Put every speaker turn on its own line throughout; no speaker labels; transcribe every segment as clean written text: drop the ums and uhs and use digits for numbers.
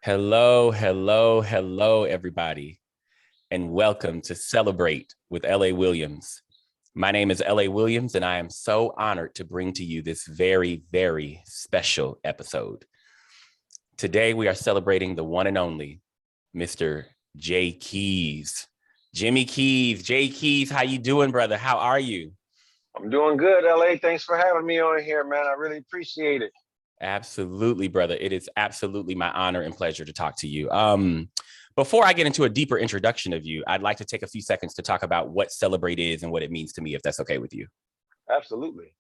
Hello, hello, hello, everybody, and welcome to Celebrate with L.A. Williams. My name is L.A. Williams, and I am so honored to bring to you this very, very special episode. Today, we are celebrating the one and only Mr. Jay Keys. Jimmy Keys, Jay Keys, how you doing, brother? How are you?
I'm doing good, LA. Thanks for having me on here, man. I really appreciate it.
Absolutely, brother. It is absolutely my honor and pleasure to talk to you. Before I get into a deeper introduction of you, I'd like to take a few seconds to talk about what Celebrate is and what it means to me, if that's okay with you.
Absolutely.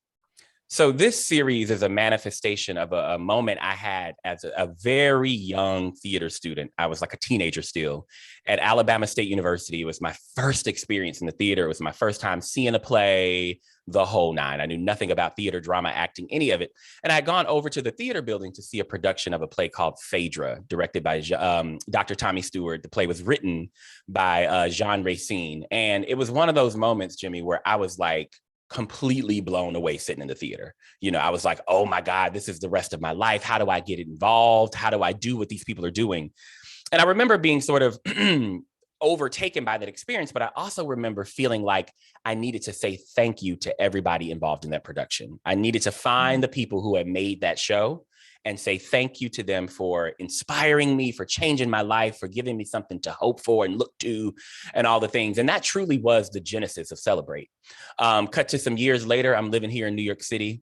So this series is a manifestation of a moment I had as a very young theater student. I was like a teenager still at Alabama State University. It was my first experience in the theater. It was my first time seeing a play, the whole nine. I knew nothing about theater, drama, acting, any of it. And I had gone over to the theater building to see a production of a play called Phaedra, directed by Dr. Tommy Stewart. The play was written by Jean Racine. And it was one of those moments, Jimmy, where I was like, completely blown away sitting in the theater. You know, I was like, oh my God, this is the rest of my life. How do I get involved? How do I do what these people are doing? And I remember being sort of overtaken by that experience, but I also remember feeling like I needed to say thank you to everybody involved in that production. I needed to find the people who had made that show and say thank you to them for inspiring me, for changing my life, for giving me something to hope for and look to and all the things. And that truly was the genesis of Celebrate. Cut to some years later, I'm living here in New York City.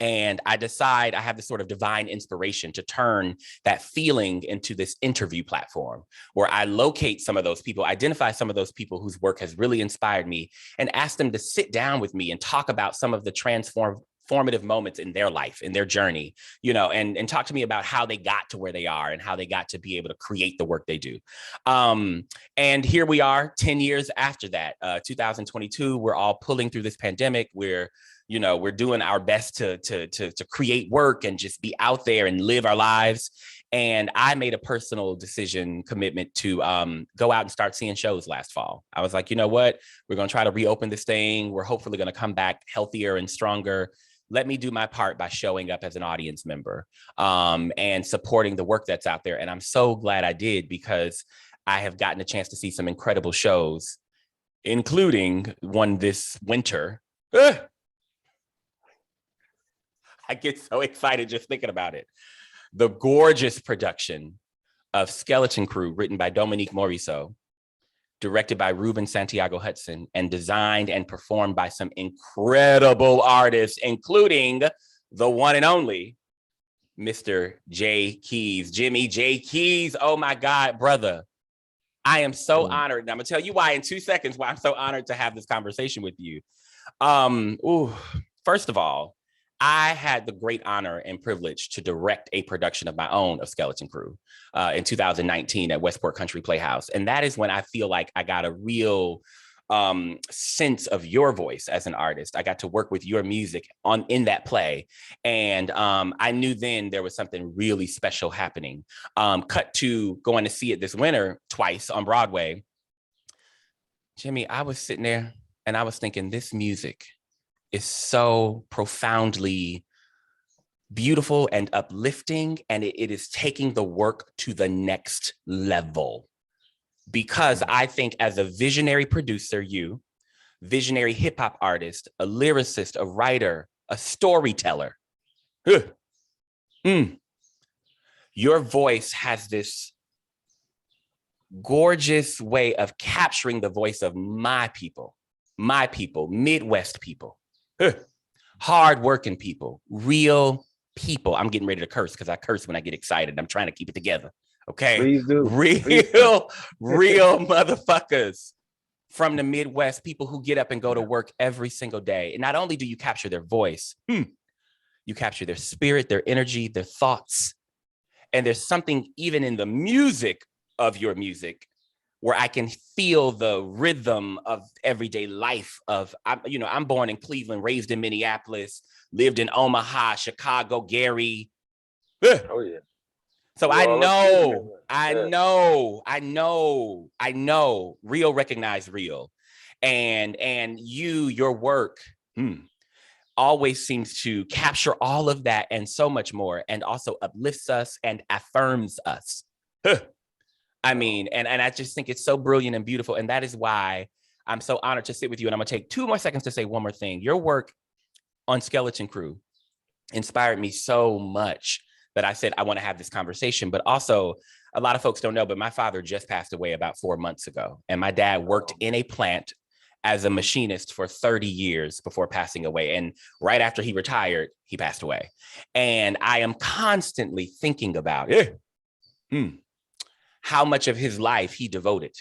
And I decide I have this sort of divine inspiration to turn that feeling into this interview platform where I locate some of those people, identify some of those people whose work has really inspired me, and ask them to sit down with me and talk about some of the transformative moments in their life, in their journey, you know, and talk to me about how they got to where they are and how they got to be able to create the work they do. And here we are 10 years after that, 2022, we're all pulling through this pandemic. We're doing our best to create work and just be out there and live our lives. And I made a personal commitment to go out and start seeing shows last fall. I was like, you know what? We're going to try to reopen this thing. We're hopefully going to come back healthier and stronger. Let me do my part by showing up as an audience member and supporting the work that's out there. And I'm so glad I did, because I have gotten a chance to see some incredible shows, including one this winter. I get so excited just thinking about it. The gorgeous production of Skeleton Crew, written by Dominique Morisseau, directed by Ruben Santiago Hudson, and designed and performed by some incredible artists, including the one and only Mr. Jay Keys. Jimmy Jay Keys, oh my God, brother. I am so honored. And I'm gonna tell you why in 2 seconds, why I'm so honored to have this conversation with you. First of all, I had the great honor and privilege to direct a production of my own of Skeleton Crew in 2019 at Westport Country Playhouse. And that is when I feel like I got a real sense of your voice as an artist. I got to work with your music in that play. And I knew then there was something really special happening. Cut to going to see it this winter twice on Broadway. Jimmy, I was sitting there and I was thinking, this music is so profoundly beautiful and uplifting, and it is taking the work to the next level. Because I think as a visionary producer, visionary hip hop artist, a lyricist, a writer, a storyteller, your voice has this gorgeous way of capturing the voice of my people, Midwest people. Hardworking people, real people. I'm getting ready to curse because I curse when I get excited. I'm trying to keep it together. Okay.
Please do.
Real motherfuckers from the Midwest, people who get up and go to work every single day. And not only do you capture their voice, you capture their spirit, their energy, their thoughts. And there's something even in the music of your music where I can feel the rhythm of everyday life I'm born in Cleveland, raised in Minneapolis, lived in Omaha, Chicago, Gary.
Oh yeah.
So I know, real recognize real. And your work always seems to capture all of that and so much more, and also uplifts us and affirms us. I mean, and I just think it's so brilliant and beautiful. And that is why I'm so honored to sit with you. And I'm going to take 2 more seconds to say one more thing. Your work on Skeleton Crew inspired me so much that I said, I want to have this conversation. But also, a lot of folks don't know, but my father just passed away about 4 months ago. And my dad worked in a plant as a machinist for 30 years before passing away. And right after he retired, he passed away. And I am constantly thinking about how much of his life he devoted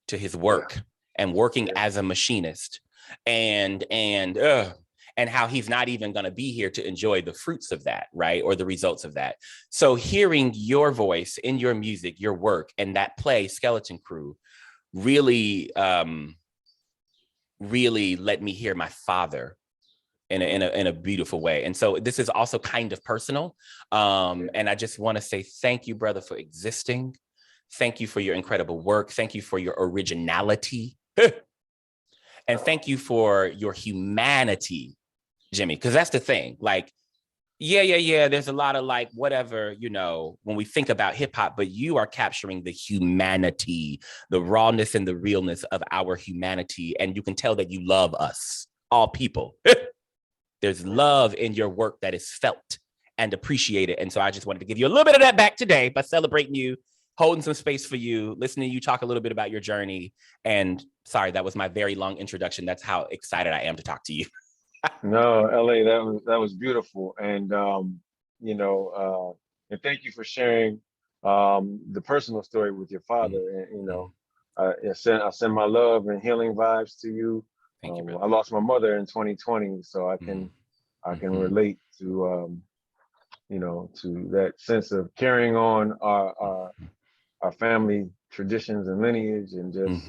to his work and working as a machinist, and how he's not even going to be here to enjoy the fruits of that, right? Or the results of that. So hearing your voice in your music, your work, and that play, Skeleton Crew, really, really let me hear my father in a beautiful way. And so this is also kind of personal. And I just want to say thank you, brother, for existing. Thank you for your incredible work. Thank you for your originality. And thank you for your humanity, Jimmy, because that's the thing. Like, there's a lot of like, whatever, when we think about hip hop, but you are capturing the humanity, the rawness and the realness of our humanity. And you can tell that you love us, all people. There's love in your work that is felt and appreciated. And so I just wanted to give you a little bit of that back today by celebrating you, holding some space for you, listening to you talk a little bit about your journey. And sorry, that was my very long introduction. That's how excited I am to talk to you.
No, LA, that was beautiful. And and thank you for sharing the personal story with your father. And I send my love and healing vibes to you.
Thank you, brother.
I lost my mother in 2020, so I can relate to to that sense of carrying on our family traditions and lineage, and just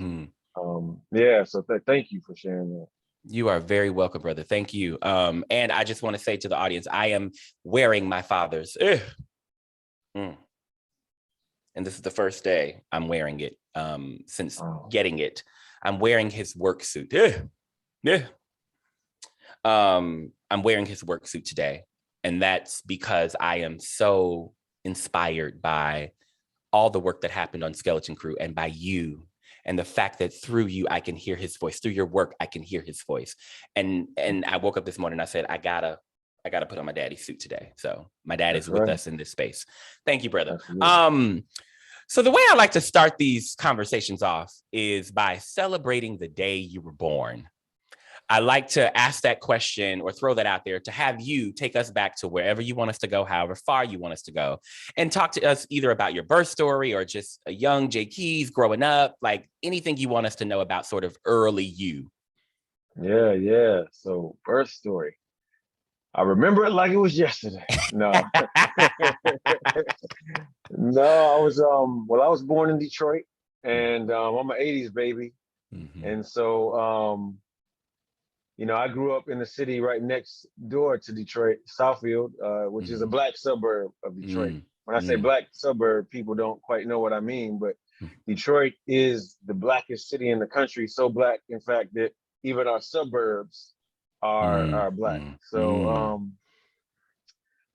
so thank you for sharing that.
You are very welcome, brother. Thank you. And I just want to say to the audience, I am wearing my father's. And this is the first day I'm wearing it since getting it. I'm wearing his work suit. I'm wearing his work suit today. And that's because I am so inspired by all the work that happened on Skeleton Crew and by you. And the fact that through you, I can hear his voice. Through your work, I can hear his voice. And I woke up this morning and I said, I gotta put on my daddy's suit today. So my dad is with us in this space. Thank you, brother. So the way I like to start these conversations off is by celebrating the day you were born. I like to ask that question or throw that out there to have you take us back to wherever you want us to go, however far you want us to go, and talk to us either about your birth story or just a young Jay Keys growing up, like anything you want us to know about sort of early you.
Yeah. So birth story. I remember it like it was yesterday. No. No, I was born in Detroit, and I'm an 80s baby. And so I grew up in the city right next door to Detroit, Southfield, which is a black suburb of Detroit. When I say black suburb, people don't quite know what I mean, but Detroit is the blackest city in the country. So black, in fact, that even our suburbs are black. So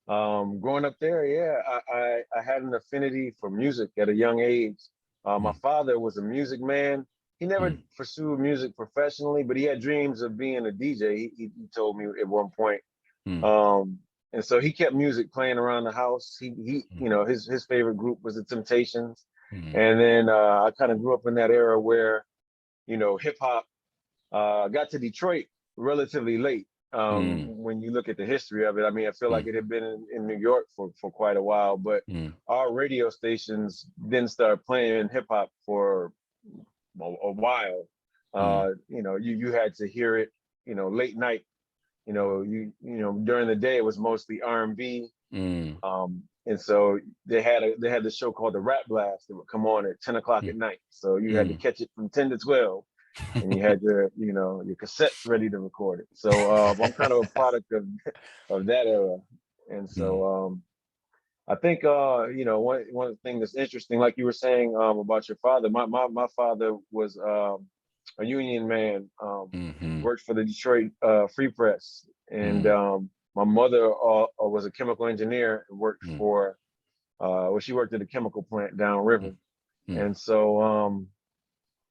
growing up there, I had an affinity for music at a young age. My father was a music man. He never pursued music professionally, but he had dreams of being a DJ. He told me at one point. And so he kept music playing around the house. His favorite group was the Temptations. And then I kind of grew up in that era where, hip hop got to Detroit relatively late. When you look at the history of it, I mean, I feel like it had been in New York for quite a while, but our radio stations didn't start playing hip hop for a while. You had to hear it, late night. During the day it was mostly R&B. And so they had the show called the Rap Blast that would come on at 10 o'clock at night. So you had to catch it from 10 to 12. And you had your cassettes ready to record it. So I'm kind of a product of that era. And so I think one thing that's interesting, like you were saying about your father, my father was a union man, worked for the Detroit Free Press, and my mother was a chemical engineer and worked for well, she worked at a chemical plant downriver.
Mm-hmm.
And so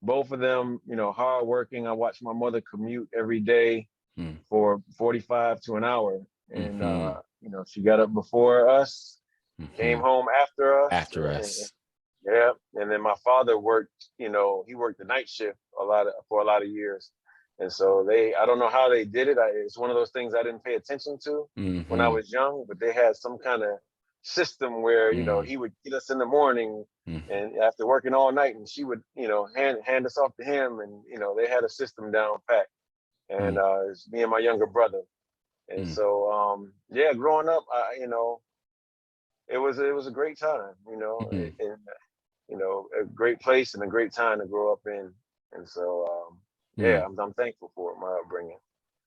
both of them, hardworking. I watched my mother commute every day for 45 to an hour. And, she got up before us, came home after us.
After us.
Yeah. And then my father worked, he worked the night shift for a lot of years. And so I don't know how they did it. It's one of those things I didn't pay attention to when I was young, but they had some kind of system where, he would get us in the morning and after working all night, and she would, hand us off to him. And, they had a system down pat. And it's me and my younger brother. And so, growing up, it was a great time, and, a great place and a great time to grow up in. And so, I'm thankful for my upbringing.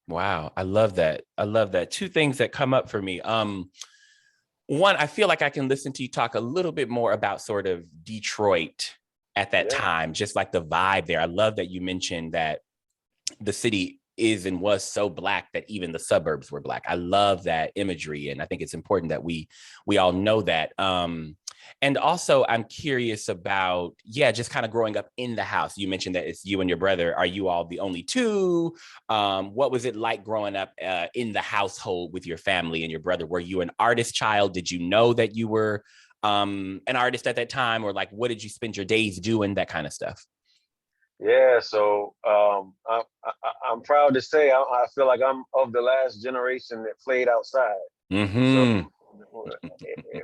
Wow. I love that. I love that. Two things that come up for me. One, I feel like I can listen to you talk a little bit more about sort of Detroit at that time, just like the vibe there. I love that you mentioned that the city is and was so Black that even the suburbs were Black. I love that imagery. And I think it's important that we all know that. And also I'm curious about, just kind of growing up in the house. You mentioned that it's you and your brother. Are you all the only two? What was it like growing up in the household with your family and your brother? Were you an artist child? Did you know that you were an artist at that time? Or like, what did you spend your days doing? That kind of stuff.
Yeah, so I'm proud to say I feel like I'm of the last generation that played outside. So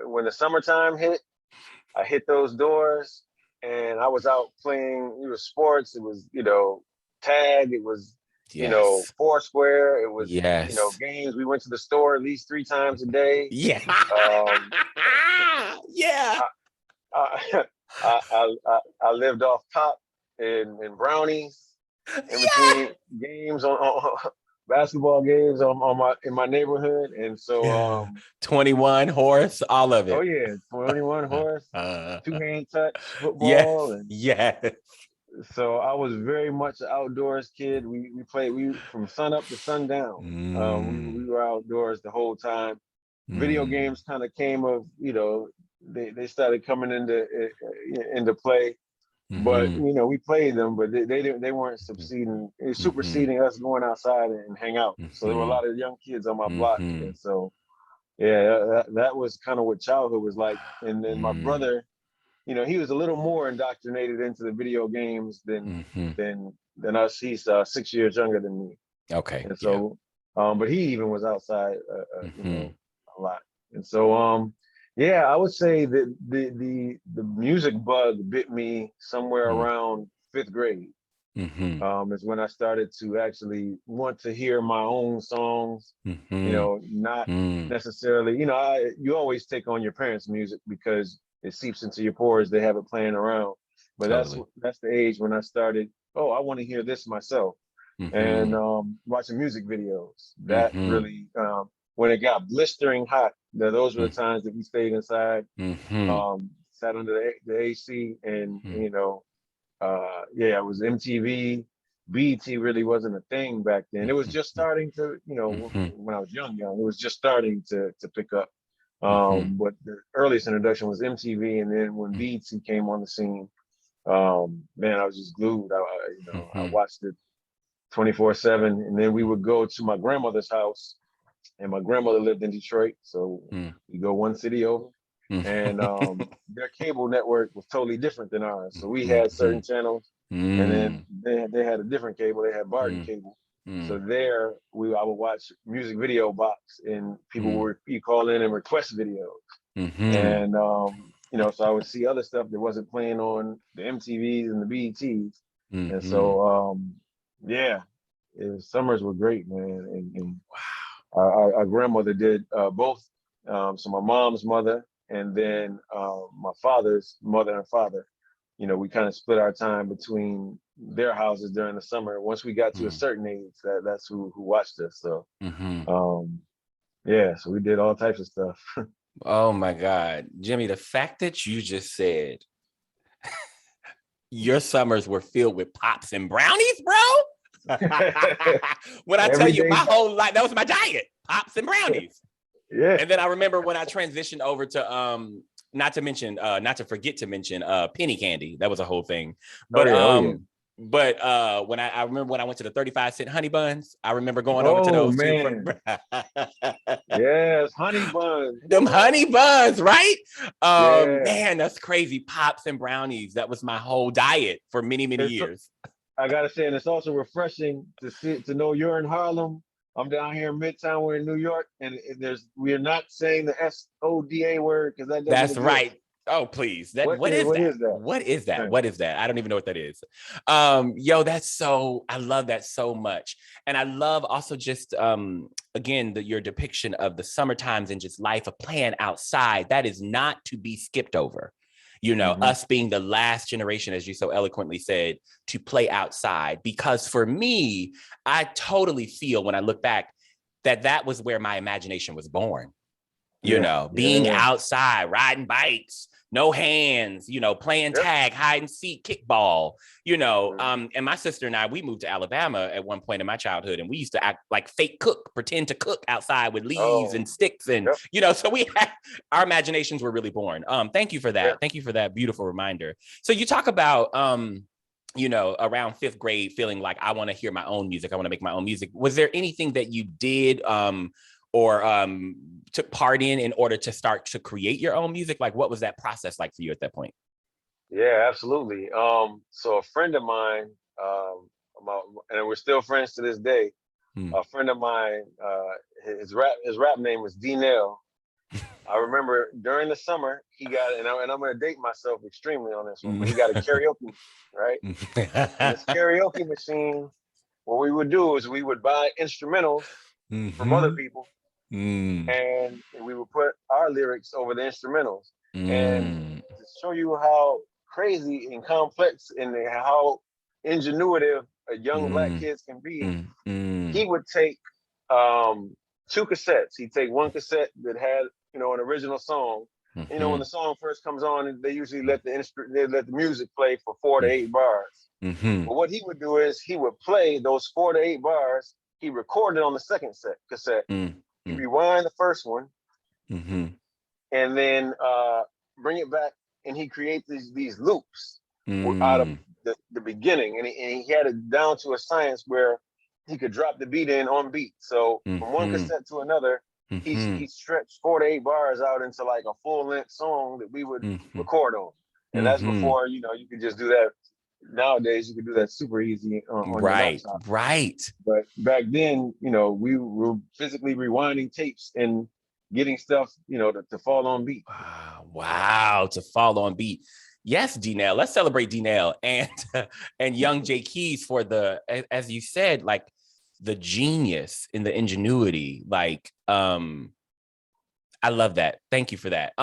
when the summertime hit, I hit those doors and I was out playing. It was sports. It was tag. It was Foursquare. It was games. We went to the store at least 3 times a day.
Yeah.
I lived off top in Brownies in between games on basketball games in my neighborhood. And so
21 horse, all of it.
Oh yeah, 21 horse, 2-hand touch football. So I was very much an outdoors kid. We played from sun up to sundown. We were outdoors the whole time. Video games kind of came of, they started coming into play. But we played them, but they weren't superseding us going outside and hang out. So there were a lot of young kids on my block, and so that was kind of what childhood was like. And then my brother, he was a little more indoctrinated into the video games than us. He's 6 years younger than me.
Okay.
And so, but he even was outside, a lot. And so, I would say that the music bug bit me somewhere around 5th grade. Is when I started to actually want to hear my own songs. Not necessarily. You always take on your parents' music because it seeps into your pores. They have it playing around. But that's the age when I started. Oh, I want to hear this myself, and watching music videos. That really. When it got blistering hot, those were the times that we stayed inside, sat under the AC, and it was MTV. BET really wasn't a thing back then. It was just starting to, when I was young, it was just starting to pick up. But the earliest introduction was MTV, and then when BET came on the scene, man, I was just glued. I watched it 24/7, and then we would go to my grandmother's house. And my grandmother lived in Detroit, so we go one city over. And their cable network was totally different than ours. So we had certain channels, and then they had a different cable. They had Barton cable. So there, I would watch music video box, and people would call in and request videos. And so I would see other stuff that wasn't playing on the MTVs and the BETs. And so summers were great, man. And wow. Our grandmother did both. So my mom's mother and then my father's mother and father, we kind of split our time between their houses during the summer. Once we got to a certain age, that's who watched us. So, so we did all types of stuff.
Oh my God, Jimmy, the fact that you just said your summers were filled with pops and brownies, bro. When I tell you my whole life, that was my diet, pops and brownies. And then I remember when I transitioned over to not to forget to mention penny candy. That was a whole thing.
Oh
But
yeah, oh yeah.
But when I remember when I went to the 35-cent honey buns, I remember going over to
Oh
those too from
man, yes, honey buns.
them
What?
honey buns, right?
Yeah.
Man, that's crazy. Pops and brownies. That was my whole diet for many, many
It's,
years.
I gotta say, and it's also refreshing to know you're in Harlem. I'm down here in Midtown. We're in New York, and we are not saying the SODA word because that doesn't
That's
exist.
right. Oh, please. That
What
what
is
is
what
that?
is that?
What is that?
Right.
What is that? I don't even know what that is. Yo, I love that so much. And I love also just again your depiction of the summer times and just life of playing outside. That is not to be skipped over. You know,
Mm-hmm.
us being the last generation, as you so eloquently said, to play outside. Because for me, I totally feel when I look back that was where my imagination was born. You
Yeah,
know, being
yeah,
outside, riding bikes, no hands, you know, playing
yep.
tag, hide and seek, kickball, you know.
Mm-hmm.
And my sister and I, we moved to Alabama at one point in my childhood, and we used to act like fake cook, pretend to cook outside with leaves
Oh,
and sticks, and
yep,
you know, so we had our imaginations were really born. Thank you for
yeah.
that. Thank you for that beautiful reminder. So you talk about you know, around fifth grade, feeling like I want to hear my own music. I want to make my own music. Was there anything that you did or took part in order to start to create your own music? Like, what was that process like for you at that point?
Yeah, absolutely. So a friend of mine, and we're still friends to this day.
Hmm.
A friend of mine, his rap name was D-Nail. I remember during the summer he got, and I'm going to date myself extremely on this one, but he got a karaoke machine, right? And this karaoke machine, what we would do is we would buy instrumentals from other
Mm-hmm.
people,
Mm.
and we would put our lyrics over the instrumentals. And
Mm.
to show you how crazy and complex and how ingenuitive a young black
Mm.
kids can be,
Mm. Mm.
he would take um, two cassettes. He'd take one cassette that had, an original song. When
Mm-hmm.
the song first comes on, they usually they let the music play for 4 to 8 bars.
Mm-hmm.
But what he would do is he would play those 4 to 8 bars. He recorded on the second cassette. He
Mm.
rewind the first one
Mm-hmm.
and then bring it back, and he creates these loops out of
Mm.
the beginning, and he had it down to a science where he could drop the beat in on beat. So from one
Mm-hmm.
cassette to another,
Mm-hmm.
he stretched 4 to 8 bars out into like a full length song that we would
Mm-hmm.
record on, and that's
Mm-hmm.
before you could just do that. Nowadays, you could do that super easy on your
Right.
laptop.
Right.
But back then, we were physically rewinding tapes and getting stuff, to fall on beat.
Wow. Wow. To fall on beat. Yes, D-Nail. Let's celebrate D-Nail and and young Jay Keys for as you said, like the genius in the ingenuity. Like, I love that. Thank you for that.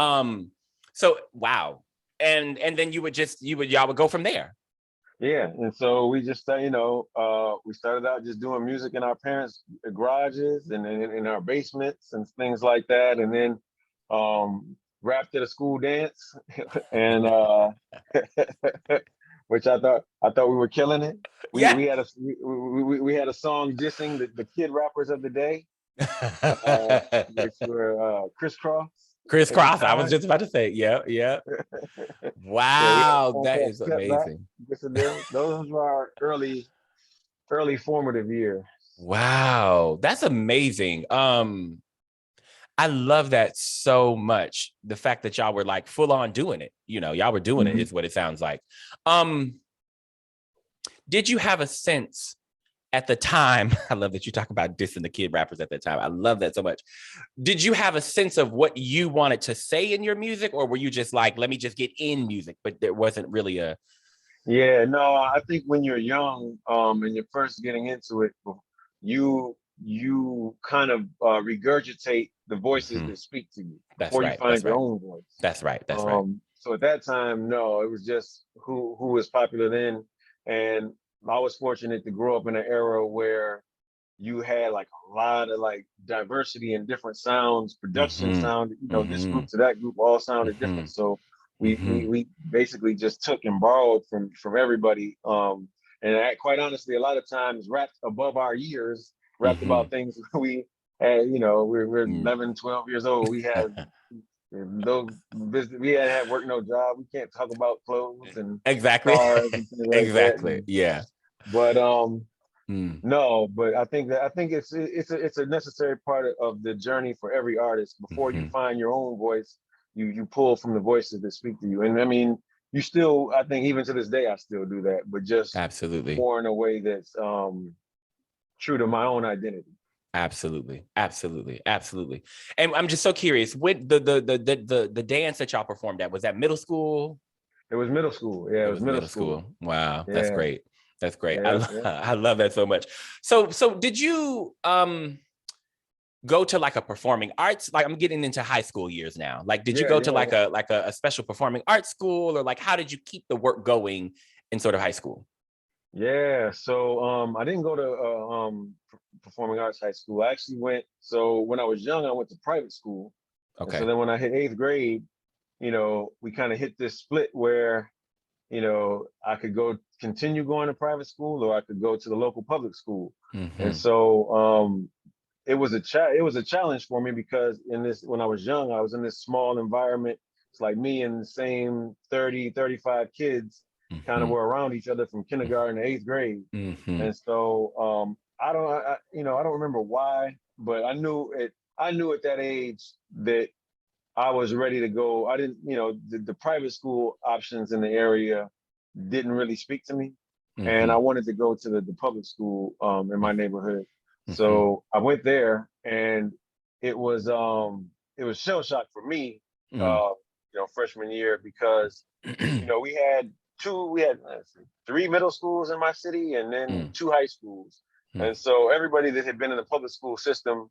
So wow. And then y'all would go from there.
Yeah, and so we just, we started out just doing music in our parents' garages and in our basements and things like that, and then rapped at a school dance, and which I thought we were killing it. We
Yeah.
we had a we had a song dissing the kid rappers of the day, which were Crisscross at the
Crisscross. I was
time.
just about to say, yeah, yeah.
Yeah, we had a
Wow,
song
that
called
is
Step Back.
amazing.
Those were our early formative years.
Wow, that's amazing. I love that so much. The fact that y'all were like full on doing it. You know, y'all were doing it
Mm-hmm.
is what it sounds like. Um, did you have a sense at the time? I love that you talk about dissing the kid rappers at that time. I love that so much. Did you have a sense of what you wanted to say in your music, or were you just like, let me just get in music, but there wasn't really a
Yeah, no, I think when you're young, and you're first getting into it, you kind of regurgitate the voices
Mhm.
that speak to you
That's
before you
right.
find
That's
your
right.
own voice.
That's right. That's right.
So at that time, no, it was just who was popular then, and I was fortunate to grow up in an era where you had like a lot of like diversity and different sounds, production
Mm-hmm.
sound, this
Mm-hmm.
group to that group all sounded
Mm-hmm.
different. So we
Mm-hmm.
we we basically just took and borrowed from everybody. And quite honestly, a lot of times rapped above our years, rapped
Mm-hmm.
about things we had, we we're 11, 12 years old. We had Those we hadn't had work, no job. We can't talk about clothes and
Exactly.
cars and things like that.
Exactly. Yeah.
But
Mm.
no, but I think it's a necessary part of the journey for every artist. Before you
Mm-hmm.
find your own voice, you pull from the voices that speak to you. And I mean, you still, I think even to this day, I still do that, but just
Absolutely.
more in a way that's true to my own identity.
Absolutely. Absolutely. Absolutely. And I'm just so curious, what the dance that y'all performed at, was that middle school?
It was middle school. Yeah,
It
it was
was
middle
middle
school.
school. Wow. That's
Yeah,
great. That's great.
yeah, yeah.
I love that so much. So did you go to like a performing arts, like I'm getting into high school years now, like did you
Yeah,
go to
yeah,
like
yeah.
a special performing arts school, or like how did you keep the work going in sort of high school?
Yeah, so I didn't go to performing arts high school. I actually went. So when I was young, I went to private school, and so
Okay.
then when I hit eighth grade, we kind of hit this split where I could go continue going to private school or I could go to the local public school, and
Mm-hmm.
so it was a challenge for me because in this when I was young, I was in this small environment. It's like me and the same 30, 35 kids kind of
Mm-hmm.
were around each other from kindergarten to eighth grade.
Mm-hmm.
And so I don't remember why, but I knew at that age that I was ready to go. I didn't, the private school options in the area didn't really speak to me. And I
Mm-hmm.
wanted to go to the public school in my neighborhood.
Mm-hmm.
So I went there and it was it was shell shock for me,
Mm-hmm.
freshman year because, we had three middle schools in my city and then two high schools. And so everybody that had been in the public school system,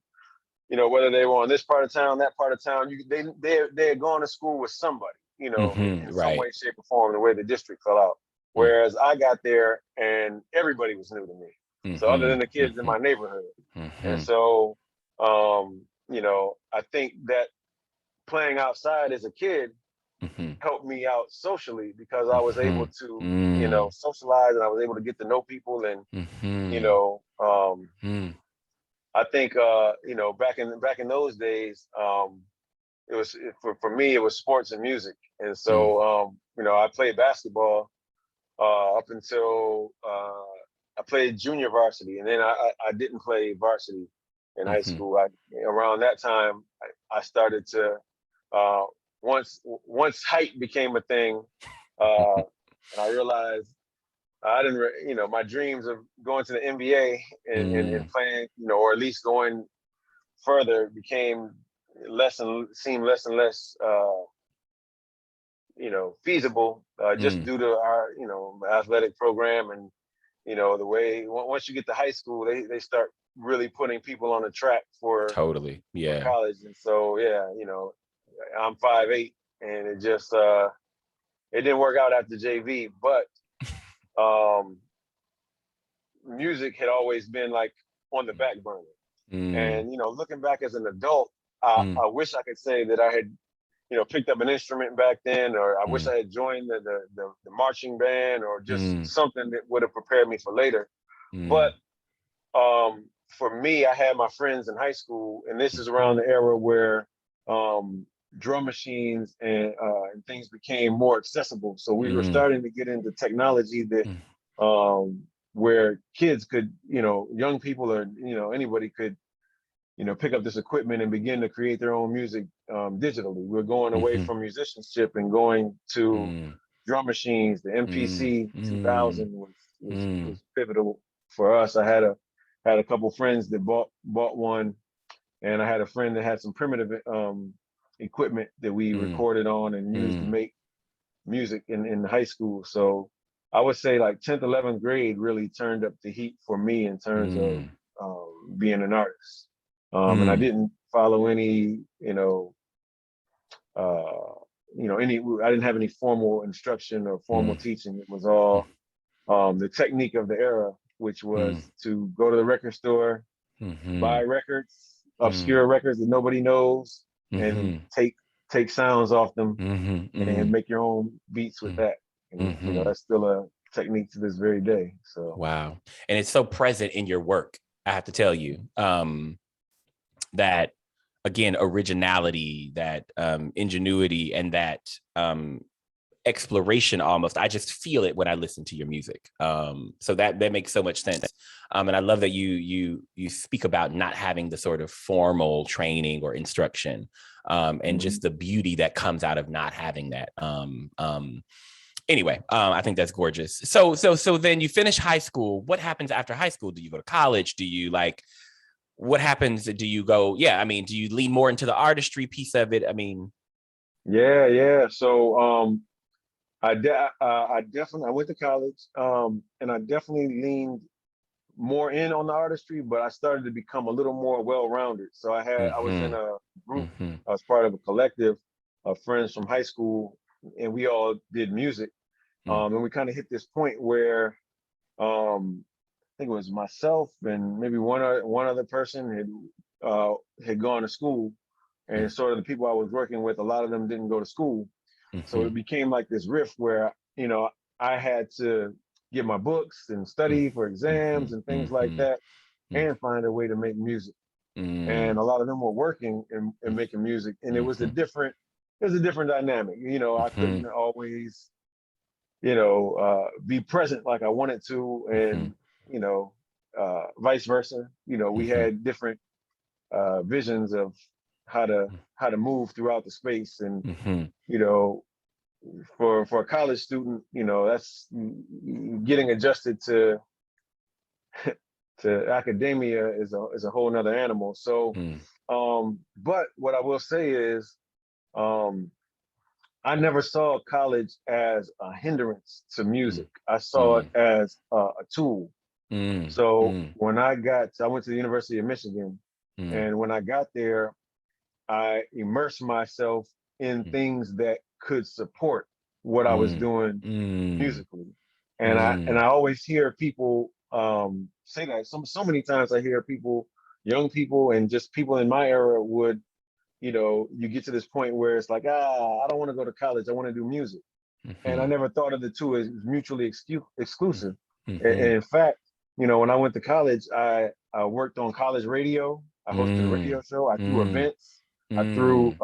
whether they were on this part of town, that part of town, they had gone to school with somebody,
Mm-hmm.
in some
Right.
way, shape, or form, the way the district fell out. Whereas I got there and everybody was new to me. So other
Mm-hmm.
than the kids in
Mm-hmm.
my neighborhood. And
Mm-hmm.
so I think that playing outside as a kid
Mm-hmm.
helped me out socially because I was able
Mm-hmm.
to,
Mm-hmm.
socialize and I was able to get to know people and, you
Mm-hmm.
know, I think back in those days, it was for me it was sports and music, and so I played basketball up until I played junior varsity, and then I didn't play varsity in high
Mm-hmm.
school. Around that time I started to uh, once height became a thing, and I realized I didn't, my dreams of going to the NBA and
Mm.
playing, or at least going further became seemed less and less, feasible, just
Mm.
due to our, athletic program and, the way once you get to high school, they start really putting people on the track
Totally.
for
Yeah.
college. And so, yeah, I'm 5'8", and it didn't work out after JV, but um, music had always been like on the back burner.
Mm.
And looking back as an adult,
Mm.
I wish I could say that I had picked up an instrument back then, or I wish
Mm.
I had joined the marching band, or just
Mm.
something that would have prepared me for later. But
Mm.
for me, I had my friends in high school, and this is around the era where drum machines and things became more accessible. So we were
Mm.
starting to get into technology that
Mm.
where kids could, young people or anybody could, pick up this equipment and begin to create their own music digitally. We're going away
Mhm.
from musicianship and going to
Mm.
drum machines. The
Mm.
MPC
Mm.
2000
Mm.
was pivotal for us. I had a couple friends that bought one, and I had a friend that had some primitive equipment that we
Mm.
recorded on and used to
Mm.
make music in high school. So I would say like 10th, 11th grade really turned up the heat for me in terms of
Mm.
being an artist. And I
Mm.
didn't follow any, I didn't have any formal instruction or formal
Mm.
teaching. It was all the technique of the era, which
Mm.
was to go to the record store, buy
Mhm.
records,
Mm.
obscure records that nobody knows, and
Mhm.
take sounds off them
Mhm.
and
Mm.
make your own beats with
Mm.
that. And
Mhm.
that's still a technique to this very day. So
Wow. And it's so present in your work, I have to tell you, that again, originality, that ingenuity, and that exploration almost. I just feel it when I listen to your music. So that makes so much sense. And I love that you speak about not having the sort of formal training or instruction, and just the beauty that comes out of not having that. Anyway, I think that's gorgeous. So then you finish high school. What happens after high school? Do you go to college? Do you what happens? Do you go? Yeah, I mean, do you lean more into the artistry piece of it? I mean,
Yeah. So I definitely I went to college, and I definitely leaned more in on the artistry, but I started to become a little more well-rounded. So I was in a group. I was part of a collective of friends from high school, and we all did music. And we kind of hit this point where I think it was myself and maybe one other person had gone to school, and sort of the people I was working with, a lot of them didn't go to school. So it became like this rift where, I had to get my books and study for exams and things like that, and find a way to make music. And a lot of them were working and making music, and it was a different dynamic. I couldn't always, be present like I wanted to, and vice versa. We had different visions of how to move throughout the space, and for a college student, that's getting adjusted to academia is a whole nother animal. So, but what I will say is, I never saw college as a hindrance to music. I saw it as a tool. So when I went to the University of Michigan, and when I got there, I immersed myself in things that could support what I was doing musically. And I always hear people say that so many times. I hear people, young people, and just people in my era would, you get to this point where it's like, I don't want to go to college. I want to do music. And I never thought of the two as mutually exclusive. And in fact, when I went to college, I worked on college radio. I hosted a radio show. I threw events. I threw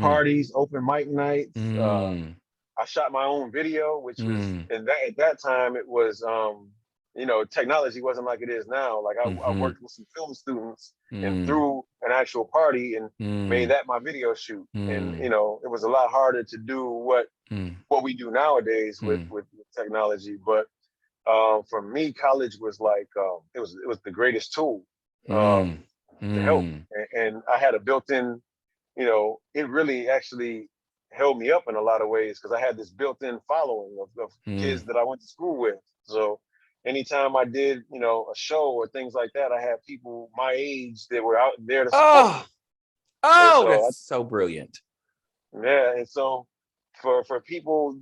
parties, open mic nights. I shot my own video, which was, and at that time it was, technology wasn't like it is now. Like I worked with some film students and threw an actual party and made that my video shoot. And it was a lot harder to do what we do nowadays with technology. But for me, college was like it was the greatest tool to help, and I had a built-in. It really actually held me up in a lot of ways because I had this built-in following of kids that I went to school with. So anytime I did, a show or things like that, I had people my age that were out there to support me.
So that's so brilliant.
Yeah, and so for people,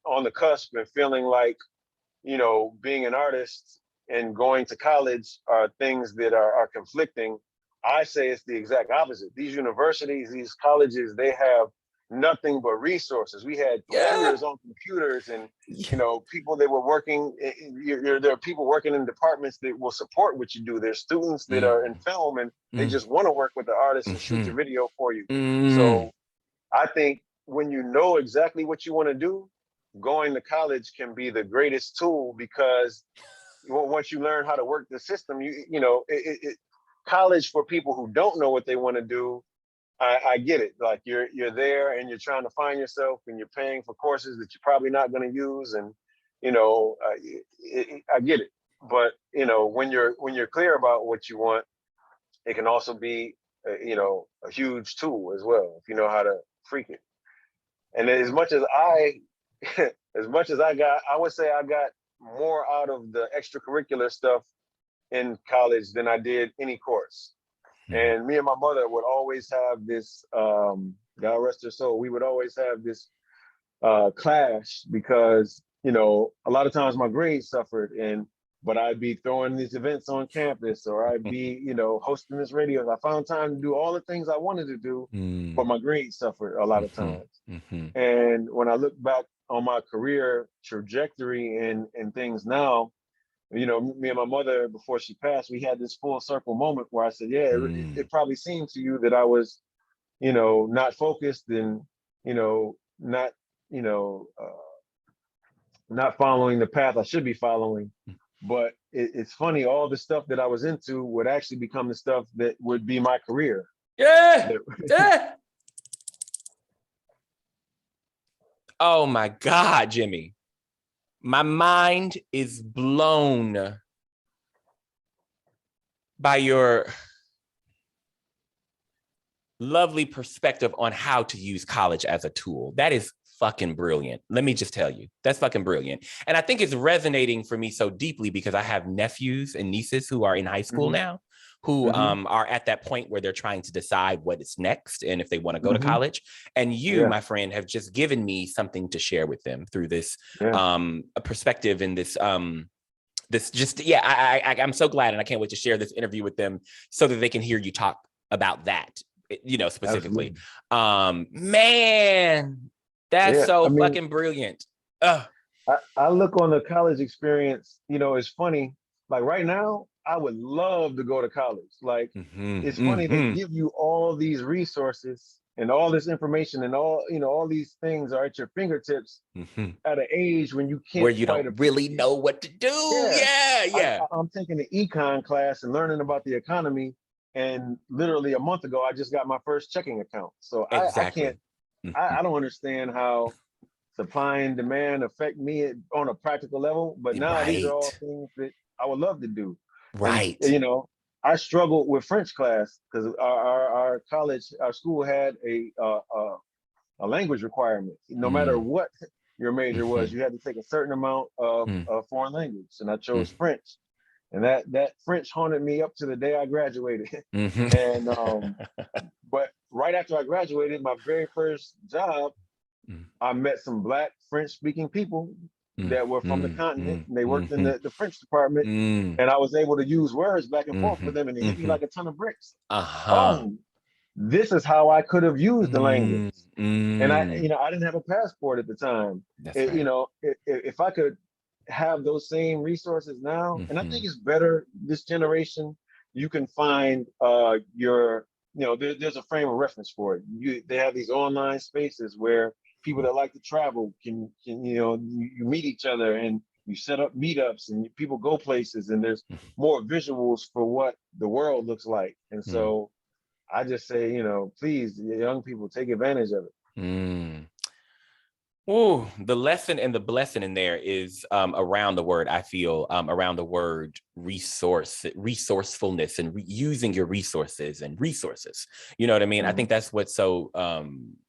on the cusp and feeling like, being an artist and going to college are things that are conflicting, I say it's the exact opposite. These universities, these colleges, they have nothing but resources. We had computers on computers, and people that were working. There are people working in departments that will support what you do. There's students that are in film, and they just want to work with the artists and shoot your video for you. So I think when you know exactly what you want to do, going to college can be the greatest tool, because once you learn how to work the system, college for people who don't know what they want to do, I get it. Like you're there and you're trying to find yourself, and you're paying for courses that you're probably not going to use, and I get it. But when you're clear about what you want, it can also be a huge tool as well if you know how to freak it. And as much as I got, I would say I got more out of the extracurricular stuff in college than I did any course. And me and my mother would always have this, God rest her soul, we would always have this clash, because, a lot of times my grades suffered, but I'd be throwing these events on campus, or I'd be, hosting this radio. I found time to do all the things I wanted to do, but my grades suffered a lot of times. And when I look back on my career trajectory and things now, you know, me and my mother, before she passed, we had this full circle moment where I said, yeah, it probably seemed to you that I was, you know, not focused and, you know, not, you know, not following the path I should be following. But it's funny, all the stuff that I was into would actually become the stuff that would be my career.
Yeah. Yeah. Oh my God, Jimmy. My mind is blown by your lovely perspective on how to use college as a tool. That is fucking brilliant. Let me just tell you, that's fucking brilliant. And I think it's resonating for me so deeply because I have nephews and nieces who are in high school now, who are at that point where they're trying to decide what is next and if they want to go to college. And you, my friend, have just given me something to share with them through this a perspective and this this just, I'm so glad, and I can't wait to share this interview with them so that they can hear you talk about that, you know, specifically. Man, that's so fucking brilliant.
I look on the college experience, you know, it's funny. Like right now, I would love to go to college. Like it's funny, they give you all these resources and all this information and all, you know, all these things are at your fingertips at an age when you can't
where you don't really know what to do.
I'm taking the econ class and learning about the economy. And literally a month ago, I just got my first checking account. So I can't, I don't understand how supply and demand affect me on a practical level. But now these are all things that I would love to do. And, you know, I struggled with French class because our college, our school had a language requirement. No matter what your major was, you had to take a certain amount of foreign language. And I chose French. And that French haunted me up to the day I graduated. And but right after I graduated, my very first job, I met some Black French speaking people that were from the continent. And they worked in the French department. And I was able to use words back and forth with them, and it hit me like a ton of bricks. Oh, this is how I could have used the language. And I didn't have a passport at the time. You know, if I could have those same resources now, and I think it's better this generation, you can find there's a frame of reference for it. They have these online spaces where people that like to travel can you meet each other and you set up meetups and people go places, and there's more visuals for what the world looks like. And so I just say, you know, please, young people, take advantage of it.
Oh, the lesson and the blessing in there is around the word, I feel, around the word resourcefulness and using your resources and resources. You know what I mean? I think that's what's so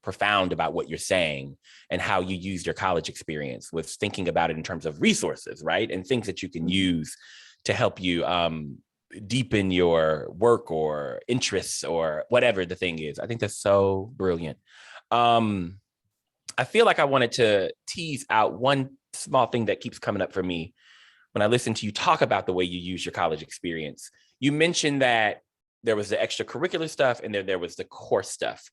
profound about what you're saying and how you used your college experience, was thinking about it in terms of resources, right? And things that you can use to help you deepen your work or interests or whatever the thing is. I think that's so brilliant. I feel like I wanted to tease out one small thing that keeps coming up for me when I listen to you talk about the way you use your college experience. You mentioned that there was the extracurricular stuff and then there was the core stuff.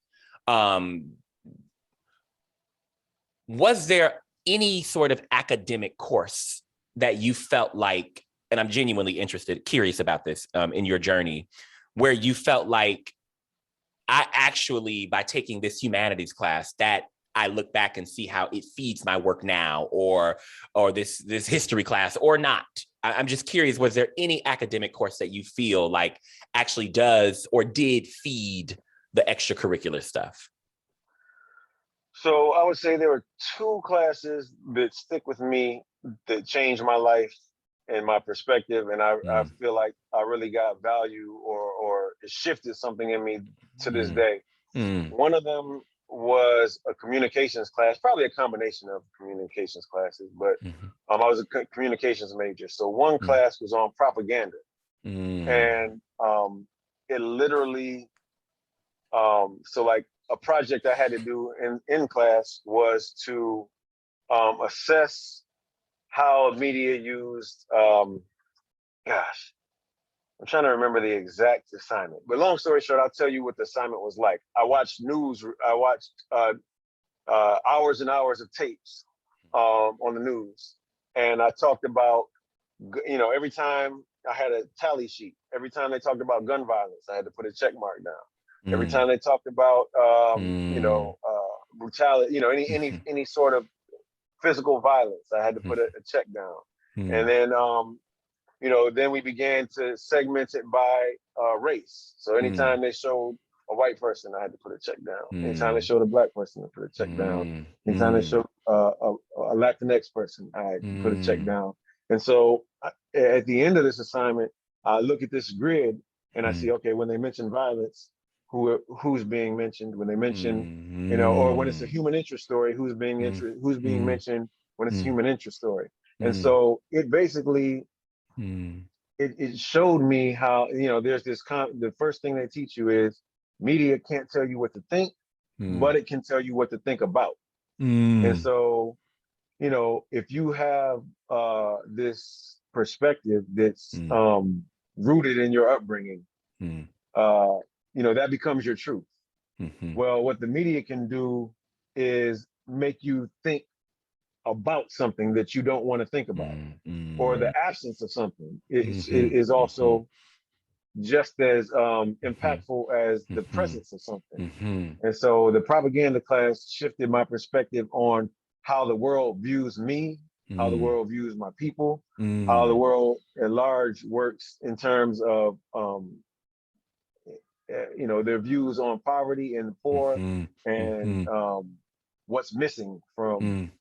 Was there any sort of academic course that you felt like, and I'm genuinely curious about this in your journey, where you felt like, I actually, by taking this humanities class, that I look back and see how it feeds my work now, or this history class or not? I'm just curious, was there any academic course that you feel like actually does or did feed the extracurricular stuff?
So I would say there were two classes that stick with me that changed my life and my perspective. And I feel like I really got value or it shifted something in me to this day. One of them was a communications class, probably a combination of communications classes, but I was a communications major. So one class was on propaganda. And it literally, so like a project I had to do in class was to assess how media used, gosh, I'm trying to remember the exact assignment, but long story short, I'll tell you what the assignment was like. I watched hours and hours of tapes on the news, and I talked about you know, every time I had a tally sheet. Every time they talked about gun violence, I had to put a check mark down. Every time they talked about, you know, brutality, you know, any sort of physical violence, I had to put a check down. And then, you know, then we began to segment it by race. So anytime they showed a white person, I had to put a check down. Anytime they showed a black person, I put a check down. Anytime they showed a Latinx person, I had to put a check down. And so at the end of this assignment, I look at this grid and I see, okay, when they mention violence, who's being mentioned? When they mention, you know, or when it's a human interest story, who's being mentioned when it's a human interest story. And so it basically it showed me how, you know, there's this the first thing they teach you is media can't tell you what to think, but it can tell you what to think about. And so, you know, if you have this perspective that's rooted in your upbringing, you know, that becomes your truth. Well, what the media can do is make you think about something that you don't want to think about, or the absence of something is also just as impactful as the presence of something. And so the propaganda class shifted my perspective on how the world views me, how the world views my people, how the world at large works in terms of you know, their views on poverty and the poor, and what's missing from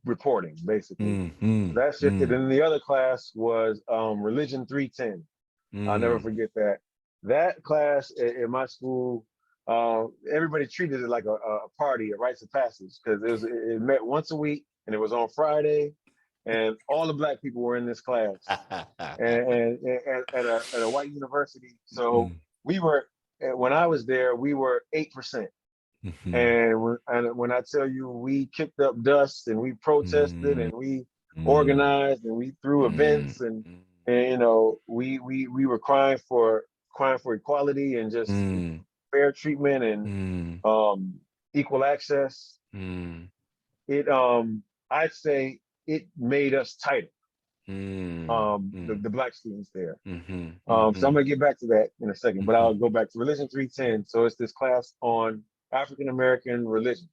reporting, basically. That shifted. And the other class was Religion 310. I'll never forget that. That class in my school, everybody treated it like a party, a rites of passage, because it met once a week and it was on Friday, and all the Black people were in this class, and at a white university. So we were, when I was there, we were 8%. And when I tell you, we kicked up dust and we protested and we organized and we threw events, and you know, we were crying for equality and just fair treatment and equal access. It I'd say it made us tighter. The Black students there. So I'm gonna get back to that in a second, but I'll go back to Religion 310. So it's this class on African American religion.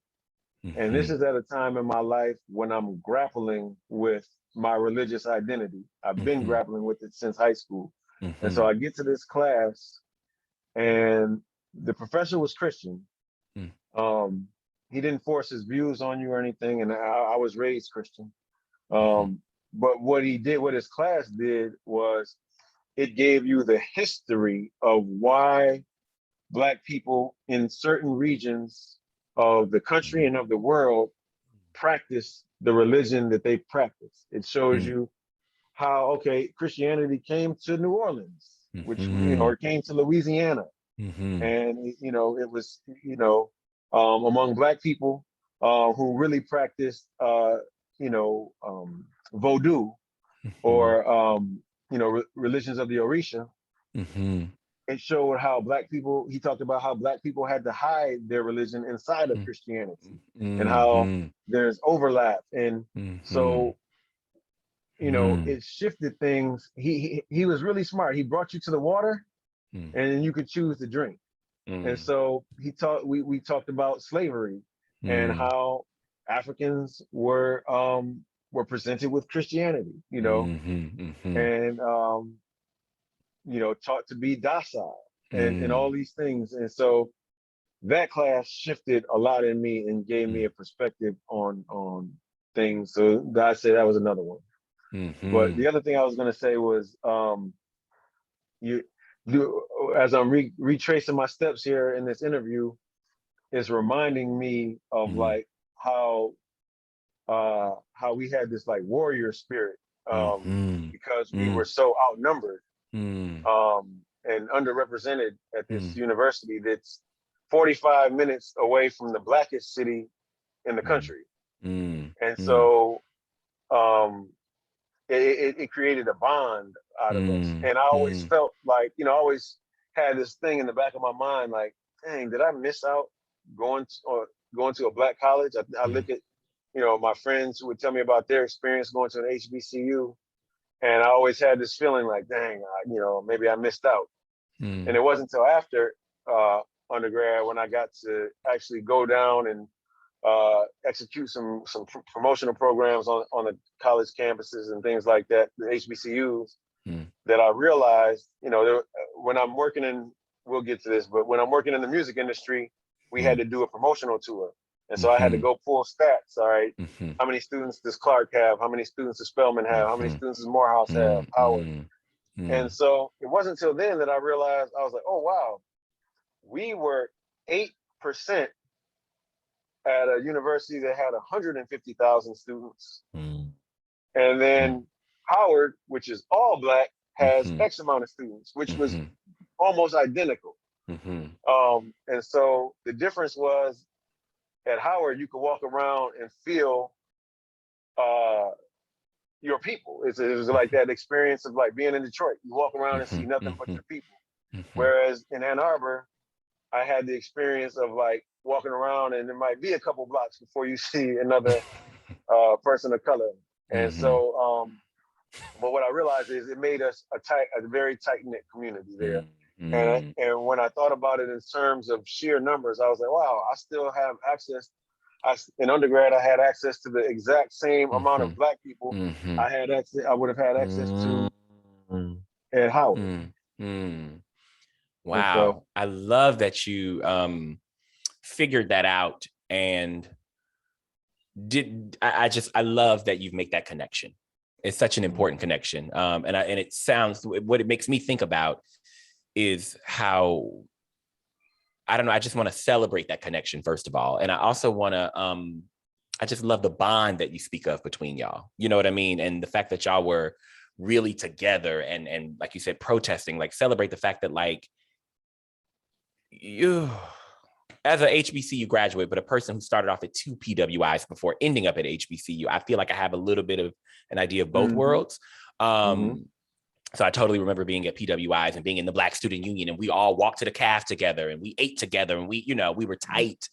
And this is at a time in my life when I'm grappling with my religious identity. I've been grappling with it since high school. And so I get to this class, and the professor was Christian. He didn't force his views on you or anything, and I was raised Christian. But what his class did was it gave you the history of why Black people in certain regions of the country and of the world practice the religion that they practice. It shows you how, okay, Christianity came to New Orleans, which, you know, or came to Louisiana. And, you know, it was, you know, among Black people who really practiced, you know, voodoo, or, you know, religions of the Orisha. It showed how Black people, he talked about how Black people had to hide their religion inside of Christianity, and how there's overlap. And so, you know, it shifted things. He was really smart. He brought you to the water, and then you could choose to drink. And so we talked about slavery and how Africans were presented with Christianity, you know, and you know, taught to be docile and all these things. And so that class shifted a lot in me and gave me a perspective on things. So I said that was another one. But the other thing I was going to say was, as I'm retracing my steps here in this interview, is reminding me of like how we had this like warrior spirit, because we were so outnumbered and underrepresented at this university that's 45 minutes away from the Blackest city in the country. And so it created a bond out of us. And I always felt like, you know, I always had this thing in the back of my mind, like, dang, did I miss out going to a Black college? I look at my friends who would tell me about their experience going to an HBCU, and I always had this feeling like, dang, maybe I missed out. And it wasn't until after undergrad when I got to actually go down and execute some promotional programs on the college campuses and things like that, the HBCUs, that I realized, when I'm working in, we'll get to this, but when I'm working in the music industry, we had to do a promotional tour. And so I had to go pull stats. All right. How many students does Clark have? How many students does Spelman have? How many students does Morehouse have? Howard? And so it wasn't until then that I realized, I was like, oh, wow, we were 8% at a university that had 150,000 students. And then Howard, which is all Black, has X amount of students, which was almost identical. And so the difference was, at Howard, you could walk around and feel your people. It was like that experience of like being in Detroit. You walk around and see nothing but your people. Whereas in Ann Arbor, I had the experience of like walking around and there might be a couple blocks before you see another person of color. And so, but what I realized is it made us a very tight-knit community there. And when I thought about it in terms of sheer numbers, I was like, wow, I still have access. In undergrad, I had access to the exact same amount of Black people I would have had access to at Howard.
Wow.
So,
I love that you figured that out, and I love that you've made that connection. It's such an important connection. And it sounds, what it makes me think about is how, I don't know, I just want to celebrate that connection, first of all. And I also want to, I just love the bond that you speak of between y'all. You know what I mean? And the fact that y'all were really together and like you said, protesting, like celebrate the fact that like you, as a HBCU graduate, but a person who started off at 2 PWIs before ending up at HBCU, I feel like I have a little bit of an idea of both worlds. So I totally remember being at PWIs and being in the Black Student Union, and we all walked to the CAF together and we ate together and we were tight.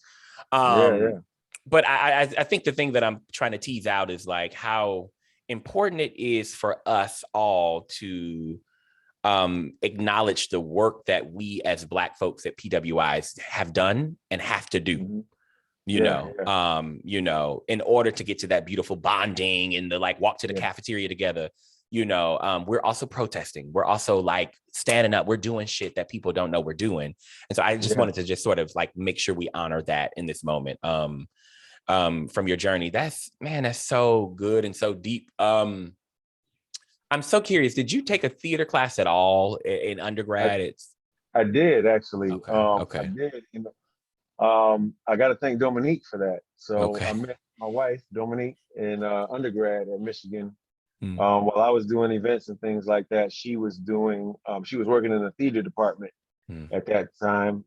But I think the thing that I'm trying to tease out is like how important it is for us all to acknowledge the work that we as Black folks at PWIs have done and have to do. In order to get to that beautiful bonding and the like walk to the cafeteria together. We're also protesting. We're also like standing up. We're doing shit that people don't know we're doing. And so I just wanted to just sort of like make sure we honor that in this moment from your journey. That's so good and so deep. I'm so curious. Did you take a theater class at all in undergrad?
I did actually.
Okay.
I did. I got to thank Dominique for that. So I met my wife, Dominique, in undergrad at Michigan. While I was doing events and things like that, she was working in the theater department at that time.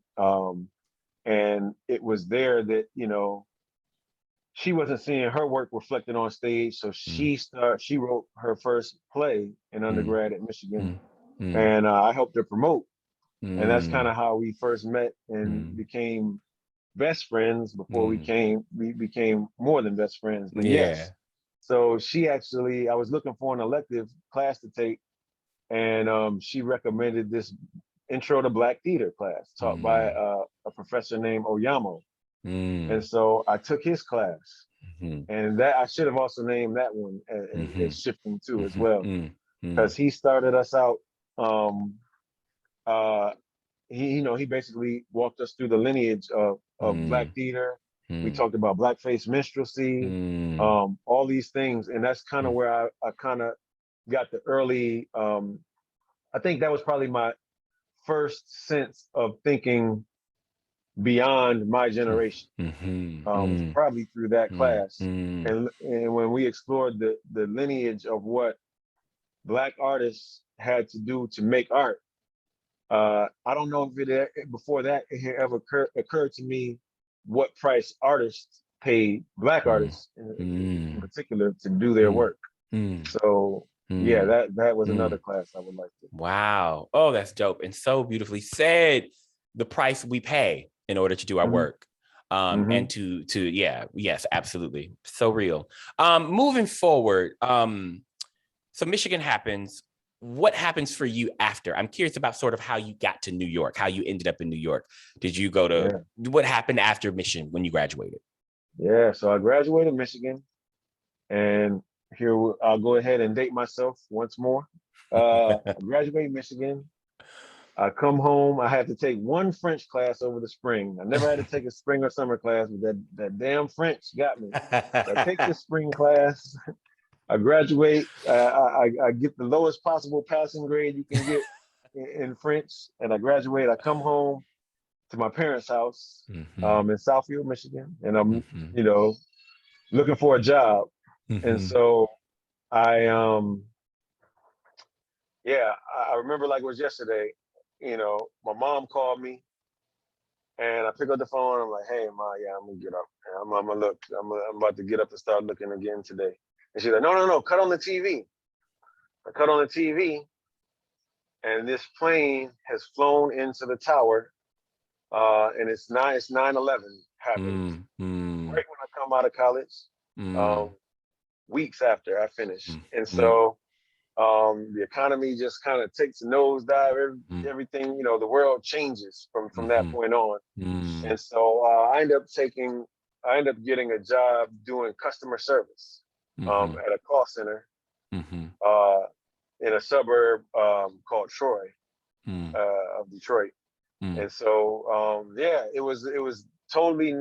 And it was there that, she wasn't seeing her work reflected on stage. So she wrote her first play in undergrad at Michigan. And I helped her promote. And that's kind of how we first met and became best friends before we became more than best friends. But yes. So I was looking for an elective class to take, and she recommended this Intro to Black Theater class taught by a professor named Oyamo. And so I took his class, and that I should have also named that one as shifting too as well, because he started us out. He basically walked us through the lineage of Black theater. We talked about blackface minstrelsy, all these things. And that's kind of where I kind of got the early, I think that was probably my first sense of thinking beyond my generation, probably through that class. And when we explored the lineage of what Black artists had to do to make art, I don't know if before that it had ever occurred to me what price artists paid, Black artists in particular, to do their work. So that was another class I would like to.
Wow. Oh, that's dope. And so beautifully said, the price we pay in order to do our work. And yes, absolutely. So real. Moving forward, so Michigan happens. What happens for you after? I'm curious about sort of how you got to New York, how you ended up in New York. Did you go to, what happened after Michigan when you graduated?
Yeah, so I graduated Michigan, and here I'll go ahead and date myself once more. I graduated Michigan. I come home. I had to take one French class over the spring. I never had to take a spring or summer class, but that damn French got me. So I take this spring class. I graduate. I get the lowest possible passing grade you can get in French, and I graduate. I come home to my parents' house in Southfield, Michigan, and I'm looking for a job. And so I I remember like it was yesterday. My mom called me, and I pick up the phone. I'm like, "Hey, Ma, yeah, I'm gonna get up. I'm gonna look. I'm about to get up and start looking again today." And she's like, "No, cut on the TV." I cut on the TV, and this plane has flown into the tower, and it's 9/11 happened right when I come out of college, weeks after I finished, and so the economy just kind of takes a nosedive. Everything, the world changes from that point on, and so I end up getting a job doing customer service at a call center in a suburb called Troy of Detroit. And so it was totally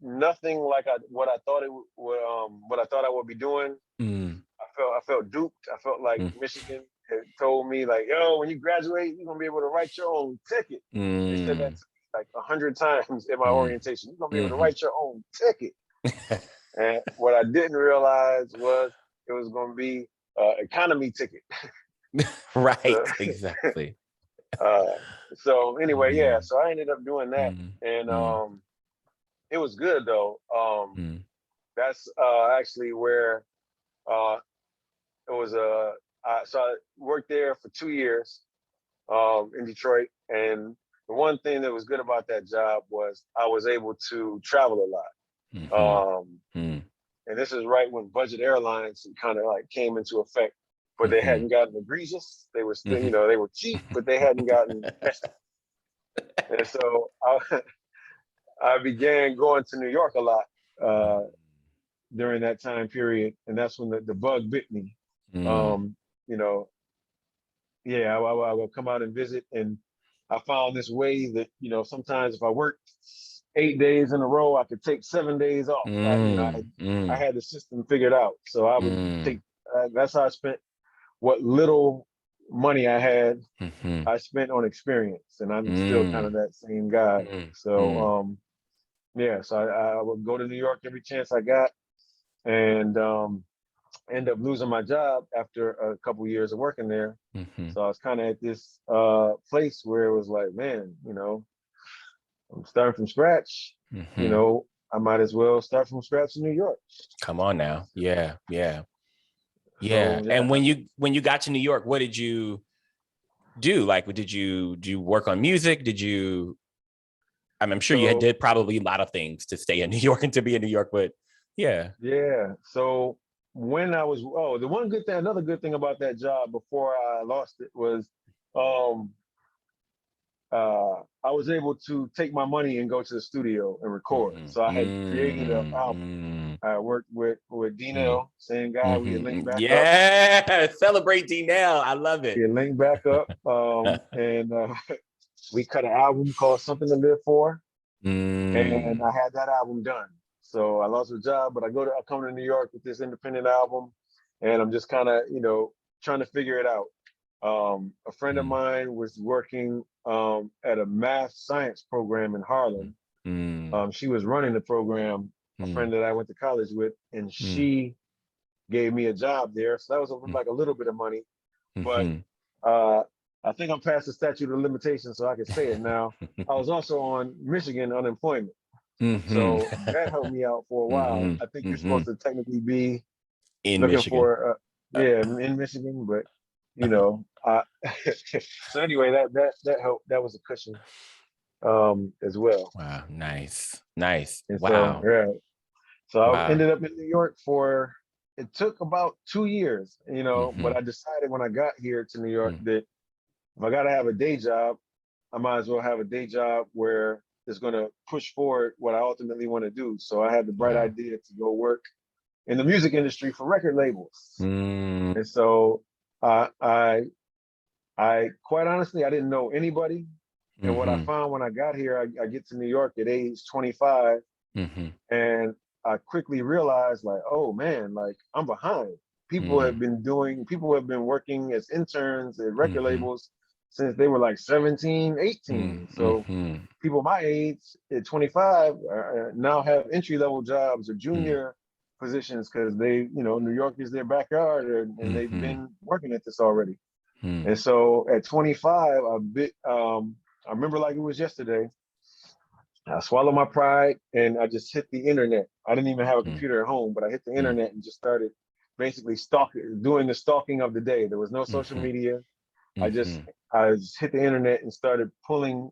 nothing like what I thought it would what I thought I would be doing. I felt duped. I felt like Michigan had told me like, "Yo, when you graduate, you're gonna be able to write your own ticket." They said that to me like 100 times in my orientation. You're gonna be able to write your own ticket. And what I didn't realize was it was gonna be economy ticket.
Right, exactly.
So anyway, so I ended up doing that, and it was good though. That's actually where it was so I worked there for 2 years in Detroit, and the one thing that was good about that job was I was able to travel a lot. And this is right when budget airlines kind of like came into effect, but they hadn't gotten egregious. They were still, they were cheap, but they hadn't gotten messy. And so I began going to New York a lot during that time period, and that's when the bug bit me. I would come out and visit, and I found this way that sometimes if I worked 8 days in a row, I could take 7 days off. I had the system figured out, so I would take. That's how I spent what little money I had. I spent on experience, and I'm still kind of that same guy. So so I would go to New York every chance I got, and end up losing my job after a couple years of working there. So I was kind of at this place where it was like, man, I'm starting from scratch. I might as well start from scratch in New York.
Come on now. Yeah.
So,
And when you got to New York, what did you do? Like, did you work on music? I'm sure you did probably a lot of things to stay in New York and to be in New York, but yeah.
So when I was, another good thing about that job before I lost it was, I was able to take my money and go to the studio and record. So I had created an album. I worked with D-Nell, same guy. We had linked back up.
Yeah, celebrate D-Nell. I love it.
We had linked back up, and we cut an album called "Something to Live For," and I had that album done. So I lost the job, but I come to New York with this independent album, and I'm just kind of trying to figure it out. A friend of mine was working at a math science program in Harlem. She was running the program, a friend that I went to college with, and she gave me a job there. So that was like a little bit of money. But I think I'm past the statute of limitations, so I can say it now. I was also on Michigan unemployment. So that helped me out for a while. I think you're supposed to technically be
in
looking
Michigan.
for, in Michigan, but so anyway, that helped. That was a cushion as well.
Wow, nice. Nice.
And so,
Wow.
yeah. So I
Wow.
ended up in New York it took about 2 years, but
Mm-hmm.
I decided when I got here to New York
Mm-hmm.
that if I got to have a day job, I might as well have a day job where it's going to push forward what I ultimately want to do. So I had the bright
Wow.
idea to go work in the music industry for record labels.
Mm,
And so I quite honestly, I didn't know anybody. And what I
mm-hmm.
found when I got here, I get to New York at age 25,
Mm-hmm.
and I quickly realized, like, oh man, like I'm behind. People have been working as interns at record
Mm-hmm.
labels since they were like 17, 18. So
Mm-hmm.
people my age at 25 now have entry level jobs or junior positions because New York is their backyard, and they've
Mm-hmm.
been working at this already.
Mm-hmm.
And so at 25, I remember like it was yesterday. I swallowed my pride and I just hit the internet. I didn't even have a computer at home, but I hit the internet and just started basically doing the stalking of the day. There was no social
Mm-hmm.
media. I just
Mm-hmm.
I just hit the internet and started pulling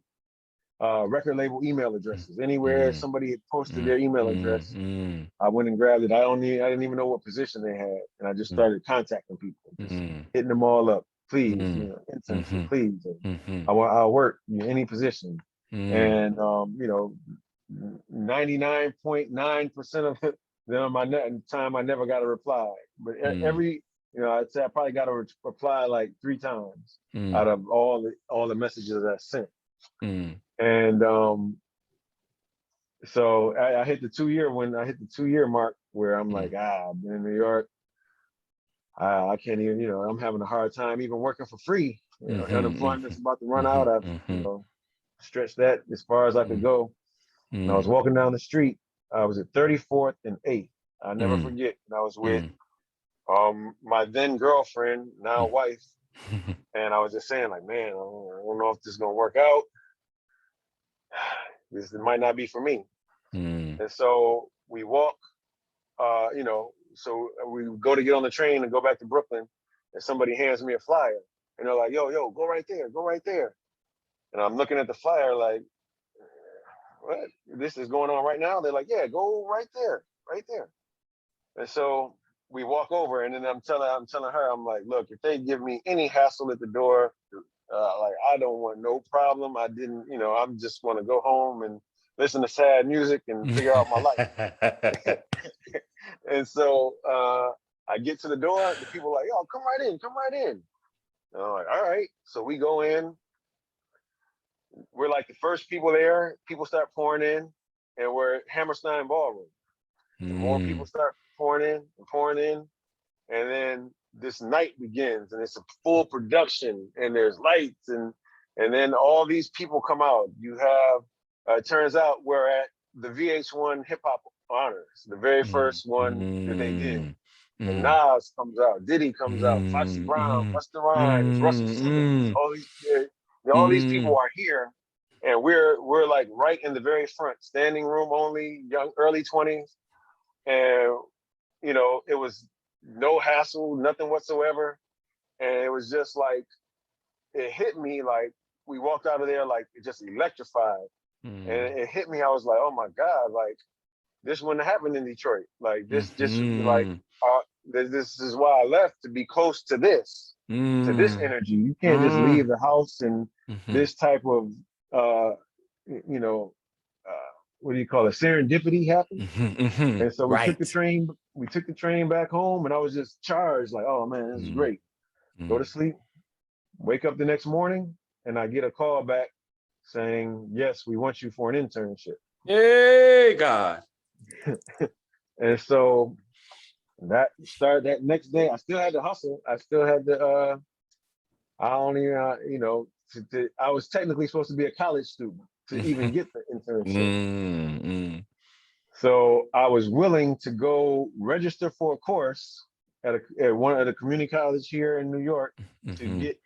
record label email addresses. Anywhere
Mm-hmm.
somebody had posted their email address,
Mm-hmm.
I went and grabbed it. I didn't even know what position they had, and I just started contacting people, just hitting them all up. Please, internship, please.
Mm-hmm.
I'll work any position,
Mm-hmm.
and 99.9% of it, time I never got a reply. But every, I'd say I probably got a reply like 3 times
Mm-hmm.
out of all the messages I sent.
Mm-hmm.
And so I hit the 2 year mark where I'm like, I've been in New York. I can't even, I'm having a hard time even working for free. Unemployment's about to run out. I've, stretched that as far as I could go. And I was walking down the street. I was at 34th and 8th. I never forget. And I was with my then girlfriend, now wife. And I was just saying, like, man, I don't know if this is going to work out. This might not be for me. And so we walk, so we go to get on the train and go back to Brooklyn. And somebody hands me a flyer. And they're like, yo, go right there. Go right there. And I'm looking at the flyer like, what? This is going on right now? They're like, yeah, go right there, right there. And so we walk over, and then I'm telling her, I'm like, look, if they give me any hassle at the door, like I don't want no problem. I didn't, I'm just want to go home and listen to sad music and figure out my life. And so I get to the door, the people are like, yo, come right in, come right in. And I'm like, all right. So we go in. We're like the first people there. People start pouring in, and we're at Hammerstein Ballroom. And more people start pouring in, and then this night begins, and it's a full production, and there's lights, and then all these people come out. You have, it turns out we're at the VH1 Hip Hop Honors, the very first one that they did. And Nas comes out, Diddy comes out, Foxy Brown, Busta Rhymes, Russell Simmons, all these people are here, and we're like right in the very front, standing room only, young, early 20s, and it was no hassle, nothing whatsoever, and it was just like it hit me like we walked out of there like it just electrified, and it hit me. I was like, oh my god, like this wouldn't happen in Detroit. Like this just like this is why I left, to be close to this energy. You can't just leave the house and this type of uh you know what do you call it, serendipity happen. And so we took the
Right.
train back home, and I was just charged like, oh man, this is great. Go to sleep, wake up the next morning, and I get a call back saying, yes, we want you for an internship.
Yay, God.
And so that started that next day. I still had to hustle. I still had to I don't even I was technically supposed to be a college student to even get the internship. So I was willing to go register for a course at one of the community college here in New York to get,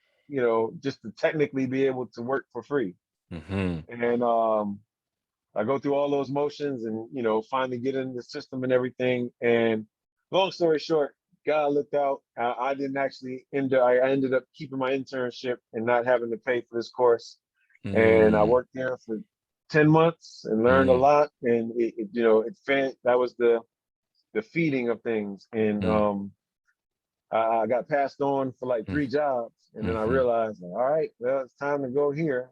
just to technically be able to work for free. And I go through all those motions and, finally get in the system and everything. And long story short, God looked out. I didn't actually I ended up keeping my internship and not having to pay for this course. And I worked there for 10 months and learned a lot. And that was the feeding of things. And I got passed on for like 3 jobs, and then I realized, all right, well, it's time to go here.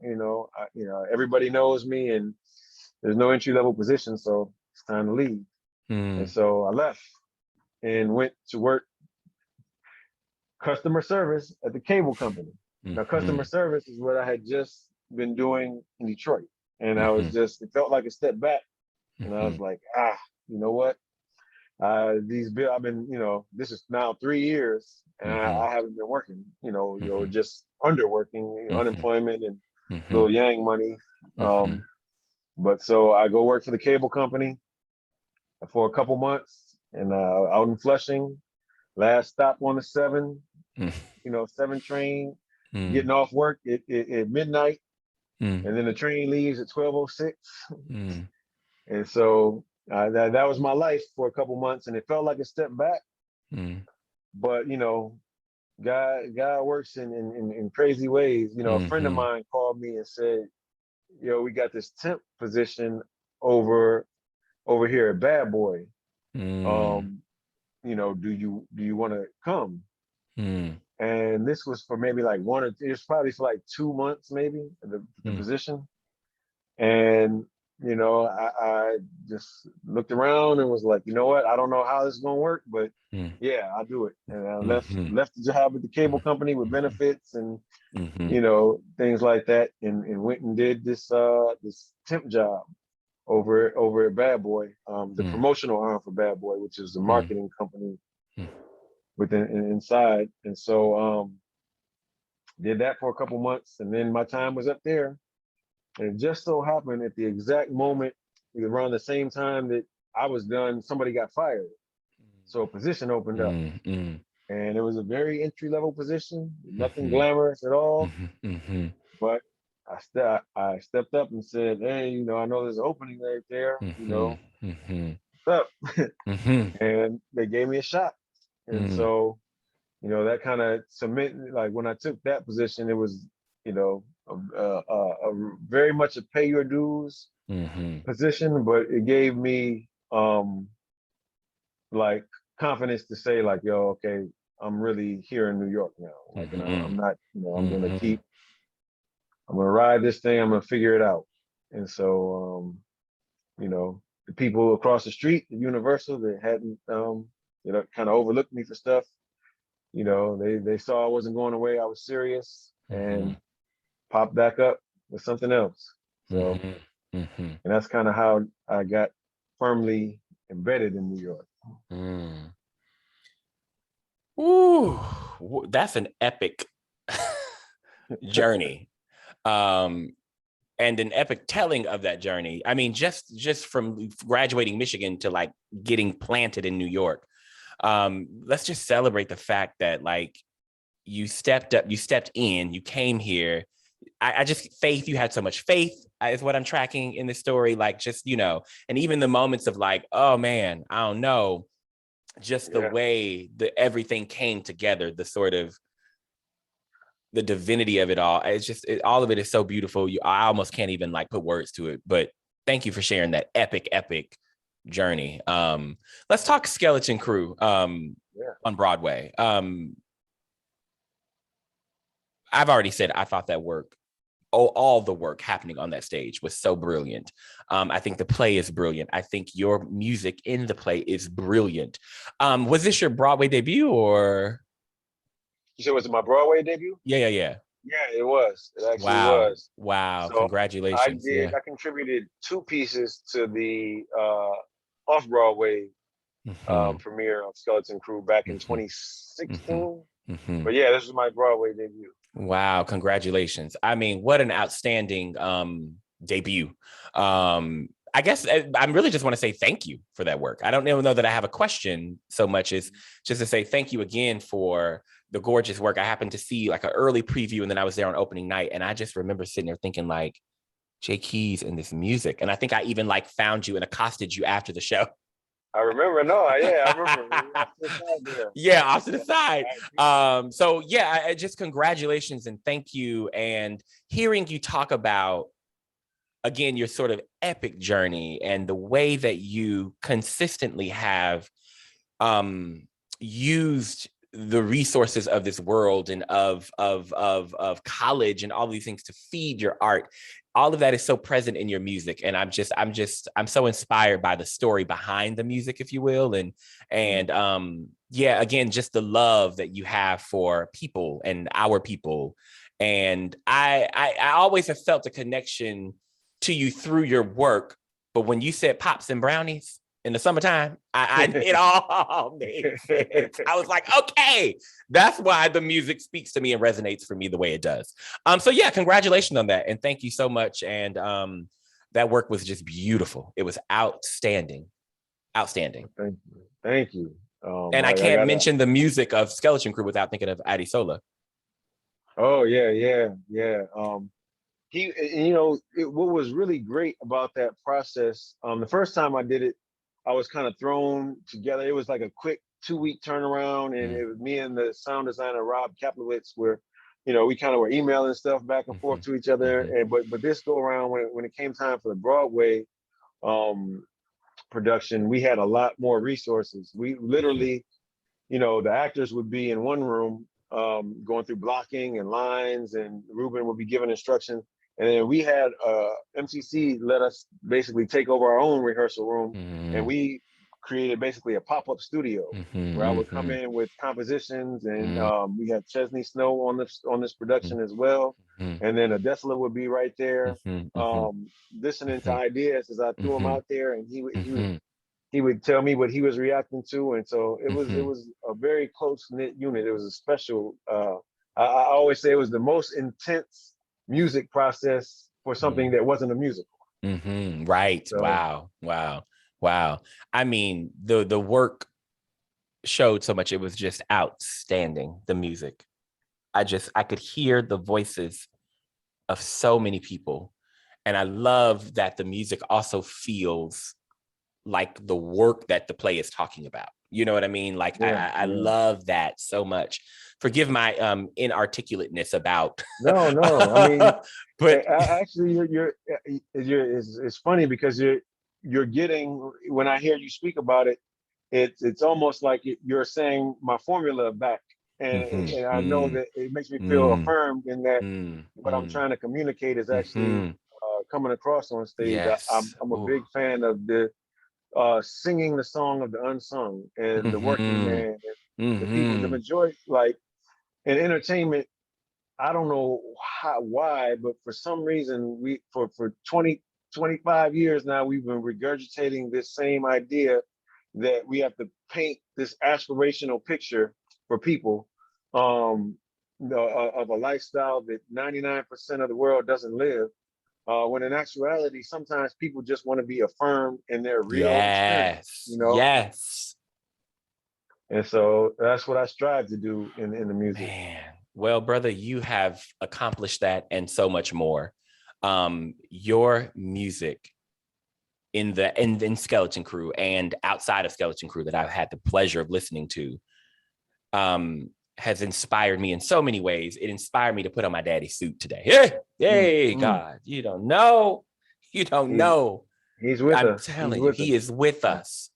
Everybody knows me, and there's no entry level position, so it's time to leave. And so I left and went to work customer service at the cable company. Now, customer service is what I had just been doing in Detroit, and it felt like a step back, and I was like, you know what? I've been, this is now 3 years, and I haven't been working, just underworking, unemployment and little yang money. But so I go work for the cable company for a couple months, and out in Flushing, last stop on the 7 train, getting off work at midnight, and then the train leaves at 12:06. And so that was my life for a couple months, and it felt like a step back. But God works in crazy ways. A friend of mine called me and said, we got this temp position over here at Bad Boy. Do you want to come? And this was for maybe like it was probably for like 2 months, maybe the position. And I just looked around and was like, you know what? I don't know how this is gonna work, but yeah, I'll do it. And I left the job with the cable company with benefits and things like that, and went and did this temp job over at Bad Boy, the promotional arm for Bad Boy, which is the marketing company inside. And so did that for a couple months, and then my time was up there. And it just so happened at the exact moment, around the same time that I was done, somebody got fired. So a position opened up. And it was a very entry-level position, nothing glamorous at all. But I stepped up and said, hey, I know there's an opening right there, what's up? And they gave me a shot. And so, that kind of cemented, like when I took that position, it was, a very much a pay your dues position, but it gave me like confidence to say like, okay, I'm really here in New York now. Like, I'm not, I'm gonna ride this thing. I'm gonna figure it out. And so, the people across the street at Universal that hadn't, kind of overlooked me for stuff, they saw I wasn't going away. I was serious, and popped back up with something else. So, and that's kind of how I got firmly embedded in New York.
Ooh, that's an epic journey. And an epic telling of that journey. I mean, just from graduating Michigan to like getting planted in New York. Let's just celebrate the fact that like you stepped up, you stepped in, you came here. I just, faith, you had so much faith is what I'm tracking in this story. Like just, and even the moments of like, oh man, I don't know, just the way that everything came together, the sort of the divinity of it all. It's just, all of it is so beautiful. I almost can't even like put words to it, but thank you for sharing that epic journey. Let's talk Skeleton Crew on Broadway. I've already said I thought that work, all the work happening on that stage was so brilliant. I think the play is brilliant. I think your music in the play is brilliant. Was this your Broadway debut or?
You said, was it my Broadway debut?
Yeah.
Yeah, it was. It actually was.
Wow. So congratulations.
I contributed 2 pieces to the off-Broadway premiere of Skeleton Crew back in 2016. But yeah, this was my Broadway debut.
Wow, congratulations. I mean, what an outstanding debut. I guess I really just want to say thank you for that work. I don't even know that I have a question so much as just to say thank you again for the gorgeous work. I happened to see like an early preview, and then I was there on opening night, and I just remember sitting there thinking like, Jay Keys and this music. And I think I even like found you and accosted you after the show.
I remember. I remember.
Yeah, off to the side. So yeah, just congratulations and thank you. And hearing you talk about again, your sort of epic journey and the way that you consistently have used the resources of this world and of college and all these things to feed your art. All of that is so present in your music. And I'm so inspired by the story behind the music, if you will. And yeah, again, just the love that you have for people and our people. And I always have felt a connection to you through your work. But when you said Pops and Brownies in the summertime, it all made sense. I was like, okay, that's why the music speaks to me and resonates for me the way it does. So yeah, congratulations on that. And thank you so much. And that work was just beautiful. It was outstanding. Outstanding.
Thank you. Thank you.
And I can't mention the music of Skeleton Crew without thinking of Adisola.
Oh yeah. What was really great about that process, the first time I did it, I was kind of thrown together. It was like a quick 2-week turnaround, and it was me and the sound designer Rob Kaplowitz, where, we kind of were emailing stuff back and forth to each other. And but this go around, when it came time for the Broadway production, we had a lot more resources. We literally, the actors would be in one room going through blocking and lines, and Ruben would be giving instructions. And then we had MCC let us basically take over our own rehearsal room, and we created basically a pop-up studio where I would come in with compositions, and we had Chesney Snow on this production as well, and then Adesla would be right there, listening to ideas as I threw them out there, and he would tell me what he was reacting to, and so it was a very close-knit unit. It was a special. I always say it was the most intense music process for something that wasn't a musical.
Right. So, wow. I mean, the work showed so much. It was just outstanding. The music. I could hear the voices of so many people. And I love that the music also feels like the work that the play is talking about. You know what I mean? Like, I love that so much. Forgive my inarticulateness about.
No. I mean, but actually, it's funny because you're getting, when I hear you speak about it, it's almost like you're saying my formula back, and I know that it makes me feel affirmed in that what I'm trying to communicate is actually coming across on stage.
Yes.
I'm a big fan of the singing the song of the unsung and the working man and the people, the majority, like in entertainment. I don't know why, but for some reason, we for 20, 25 years now, we've been regurgitating this same idea that we have to paint this aspirational picture for people of a lifestyle that 99% of the world doesn't live. When in actuality, sometimes people just want to be affirmed in their real experience.
Yes.
And so that's what I strive to do in the music.
Man. Well, brother, you have accomplished that and so much more. Your music in Skeleton Crew and outside of Skeleton Crew that I've had the pleasure of listening to has inspired me in so many ways. It inspired me to put on my daddy's suit today. Hey, God, you don't know. He's with us. I'm telling you, he is with us.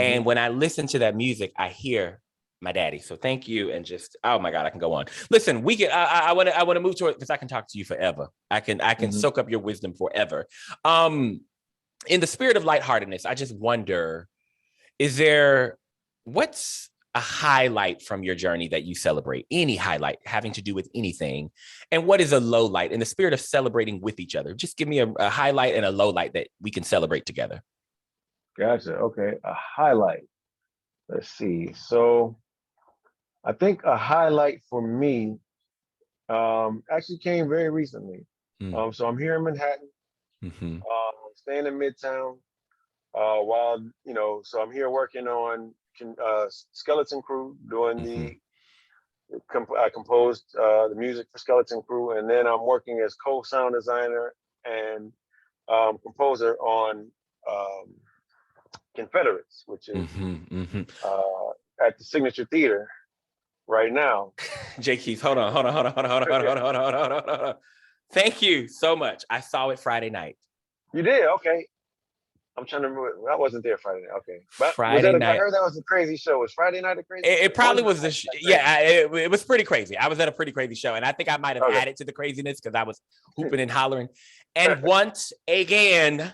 And when I listen to that music, I hear my daddy. So thank you. And just, oh my God, I can go on. Listen, we can, I want to move to it because I can talk to you forever. I can soak up your wisdom forever. In the spirit of lightheartedness, I just wonder, what's a highlight from your journey that you celebrate? Any highlight having to do with anything? And what is a low light in the spirit of celebrating with each other? Just give me a highlight and a low light that we can celebrate together.
Gotcha. Okay. A highlight. Let's see. So I think a highlight for me actually came very recently. So I'm here in Manhattan, staying in Midtown, while, so I'm here working on Skeleton Crew, doing I composed the music for Skeleton Crew, and then I'm working as co-sound designer and composer on Confederates, which is at the Signature Theater right now.
Jay Keith, hold on. Thank you so much. I saw it Friday night.
You did? Okay. I'm trying to remember. I wasn't there Friday night. Okay. But was
Friday
that I
night.
heard that was a crazy show. Was Friday night a crazy show?
It
One
probably
of the
was
nights like crazy.
yeah, it was pretty crazy. I was at a pretty crazy show, and I think I might have
Okay.
added to the craziness because I was hooping and hollering. And once again,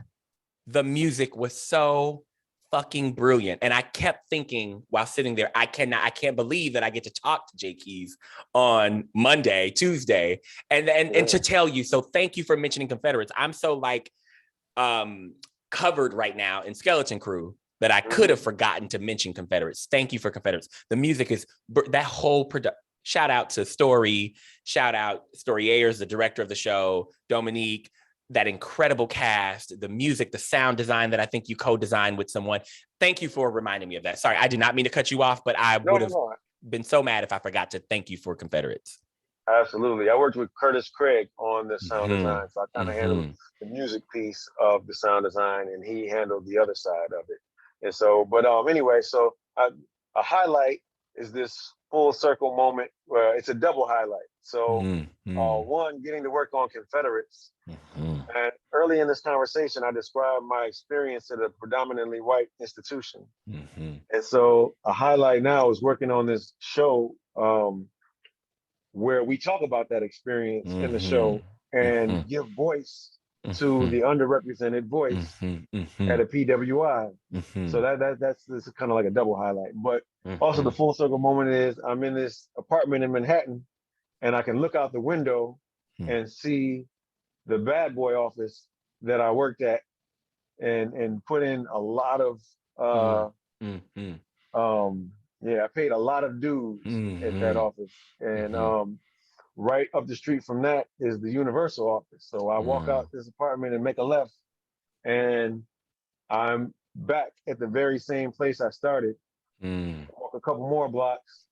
the music was so fucking brilliant. And I kept thinking while sitting there, I can't believe that I get to talk to Jay Keys on Monday, Tuesday, and to tell you. So thank you for mentioning Confederates. I'm so like covered right now in Skeleton Crew that I could have forgotten to mention Confederates. Thank you for Confederates. The music is that whole production. Shout out to Story. Shout out Story Ayers, the director of the show, Dominique, that incredible cast, the music, the sound design that I think you co-designed with someone. Thank you for reminding me of that. Sorry, I did not mean to cut you off, but I would have been so mad if I forgot to thank you for Confederates.
Absolutely. I worked with Curtis Craig on the sound design. So I kind of handled the music piece of the sound design and he handled the other side of it. And so, but anyway, so a highlight is this full circle moment where it's a double highlight. So one, getting to work on Confederates. And early in this conversation, I described my experience at a predominantly white institution. And so a highlight now is working on this show where we talk about that experience in the show and give voice to the underrepresented voice at a PWI. So that's kind of like a double highlight. But also the full circle moment is I'm in this apartment in Manhattan and I can look out the window and see the bad boy office that I worked at and put in a lot of I paid a lot of dues at that office. And right up the street from that is the Universal office. So I walk out this apartment and make a left, and I'm back at the very same place I started. Walk a couple more blocks,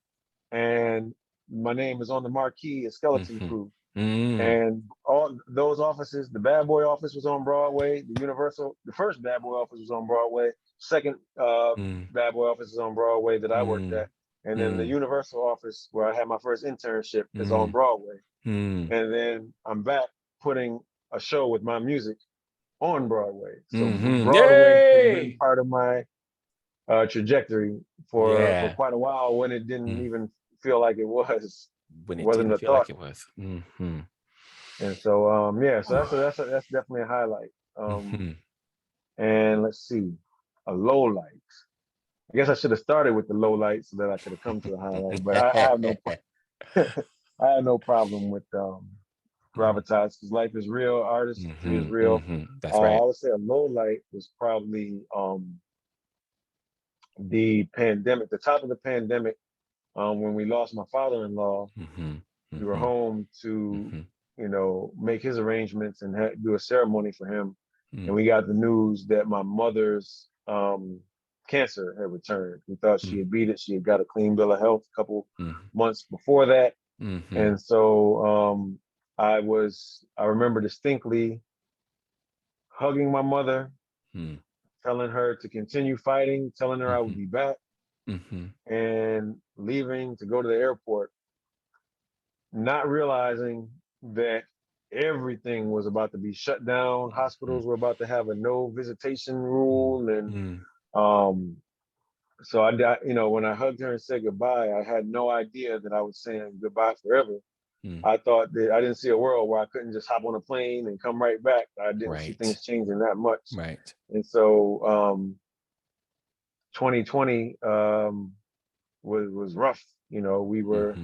and my name is on the marquee at Skeleton Crew. And all those offices, the Bad Boy office was on Broadway, the first Bad Boy office was on Broadway, second Bad Boy office is on Broadway that I worked at. And then the Universal office where I had my first internship is on Broadway. And then I'm back putting a show with my music on Broadway. So Broadway has been part of my trajectory for quite a while when it didn't even feel like it was.
When it
wasn't
didn't
a
feel
thought.
like it was.
And so so that's definitely a highlight. And let's see, a low light. I guess I should have started with the low light so that I could have come to the highlight. But I have no I have no problem with gravitas because life is real, artistry is real.
That's right.
I would say a low light was probably the pandemic, the top of the pandemic, when we lost my father-in-law. We were home to, make his arrangements and do a ceremony for him. And we got the news that my mother's cancer had returned. We thought she had beat it. She had got a clean bill of health a couple months before that. And so I remember distinctly hugging my mother, telling her to continue fighting, telling her I would be back, and leaving to go to the airport, not realizing that everything was about to be shut down. Hospitals were about to have a no visitation rule. And so when I hugged her and said goodbye, I had no idea that I was saying goodbye forever. I thought that I didn't see a world where I couldn't just hop on a plane and come right back. I didn't see things changing that much.
Right.
And so 2020 was rough. We were,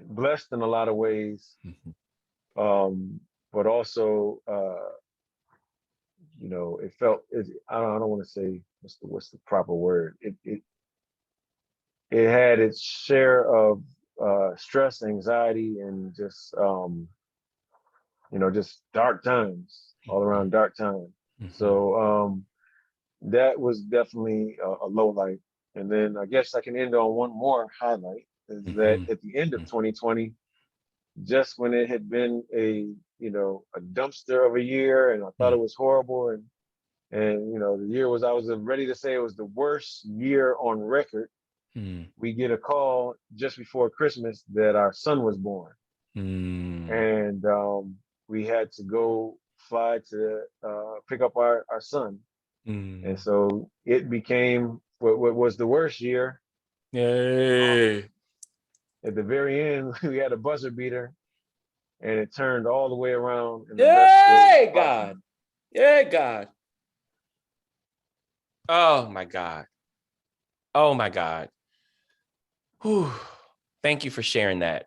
blessed in a lot of ways, but also, it felt. I don't want to say what's the proper word. It had its share of stress, anxiety, and just just dark times all around. Dark time. So that was definitely a low light. And then I guess I can end on one more highlight. Is that at the end of 2020, just when it had been a dumpster of a year, and I thought it was horrible, and the year I was ready to say it was the worst year on record. We get a call just before Christmas that our son was born, and we had to go fly to pick up our son. And so it became what was the worst year.
Yay.
At the very end, we had a buzzer beater, and it turned all the way around in the best way
Yay,
possible.
God. Yay, God. Oh, my God. Oh, my God. Whew. Thank you for sharing that.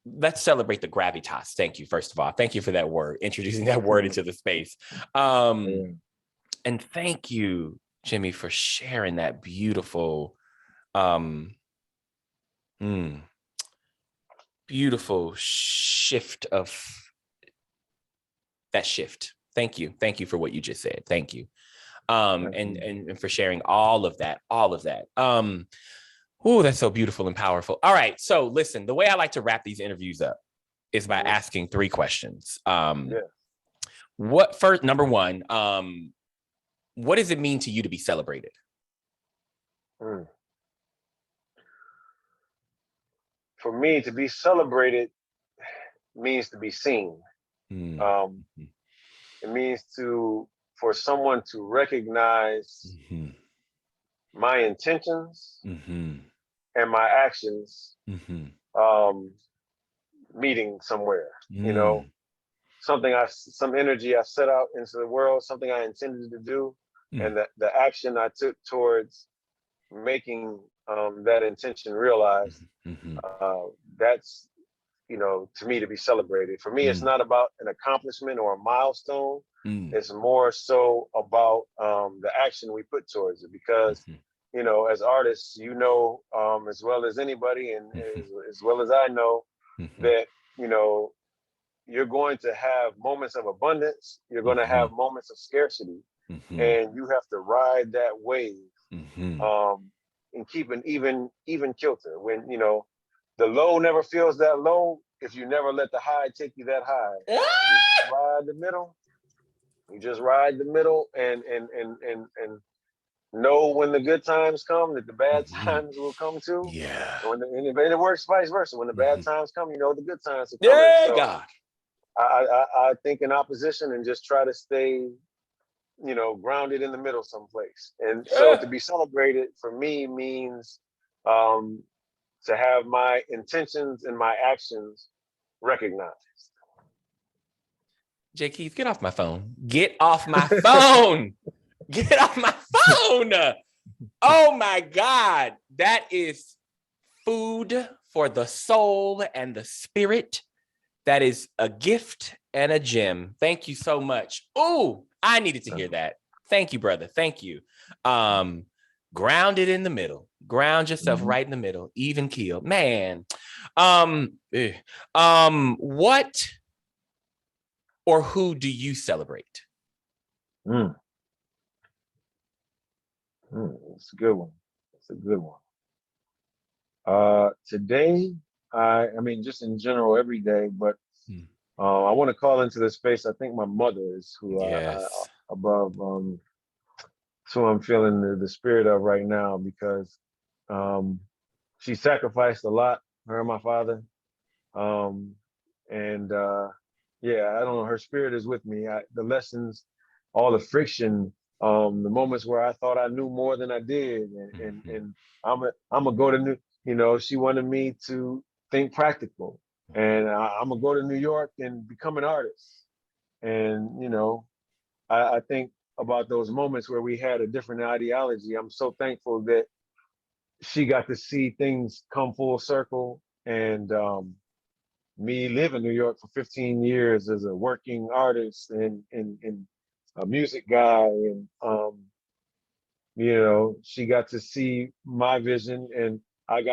Let's celebrate the gravitas. Thank you, first of all. Thank you for that word, introducing that word into the space. And thank you, Jimmy, for sharing that beautiful, beautiful shift of that shift. Thank you. Thank you for what you just said. Thank you. And for sharing all of that. Oh, that's so beautiful and powerful. All right. So listen, the way I like to wrap these interviews up is by asking 3 questions. What first, number one, what does it mean to you to be celebrated?
For me, to be celebrated means to be seen. It means for someone to recognize my intentions and my actions meeting somewhere. You know, some energy I set out into the world, something I intended to do, and the action I took towards making that intention realized. That's, you know, to me, to be celebrated. For me, it's not about an accomplishment or a milestone. It's more so about the action we put towards it, because you know, as artists, you know, as well as anybody, and as well as I know, that, you know, you're going to have moments of abundance, you're going to have moments of scarcity, and you have to ride that wave and keep an even kilter. When, you know, the low never feels that low if you never let the high take you that high. You just ride the middle. You just ride the middle and know when the good times come that the bad times will come too.
Yeah.
And it works vice versa. When the bad times come, you know the good times are coming.
Yeah,
so
God.
I think in opposition and just try to stay, you know, grounded in the middle someplace. And so to be celebrated for me means to have my intentions and my actions recognized.
J. Keith, get off my phone. Get off my phone. Get off my phone. Oh my God. That is food for the soul and the spirit. That is a gift and a gem. Thank you so much. Oh, I needed to hear that. Thank you, brother. Thank you. Grounded in the middle. Ground yourself right in the middle. Even keel. Man. What or who do you celebrate?
It's a good one. It's a good one. Today, I mean, just in general, every day, but I want to call into this space. I think my mother is who above, it's who I'm feeling the spirit of right now, because she sacrificed a lot, her and my father. Yeah, I don't know, her spirit is with me. The lessons, all the friction, the moments where I thought I knew more than I did, and I'm gonna go to New, you know, she wanted me to think practical, and I'm gonna go to New York and become an artist. And you know, I think about those moments where we had a different ideology. I'm so thankful that she got to see things come full circle, and me live in New York for 15 years as a working artist and a music guy, and you know, she got to see my vision, and I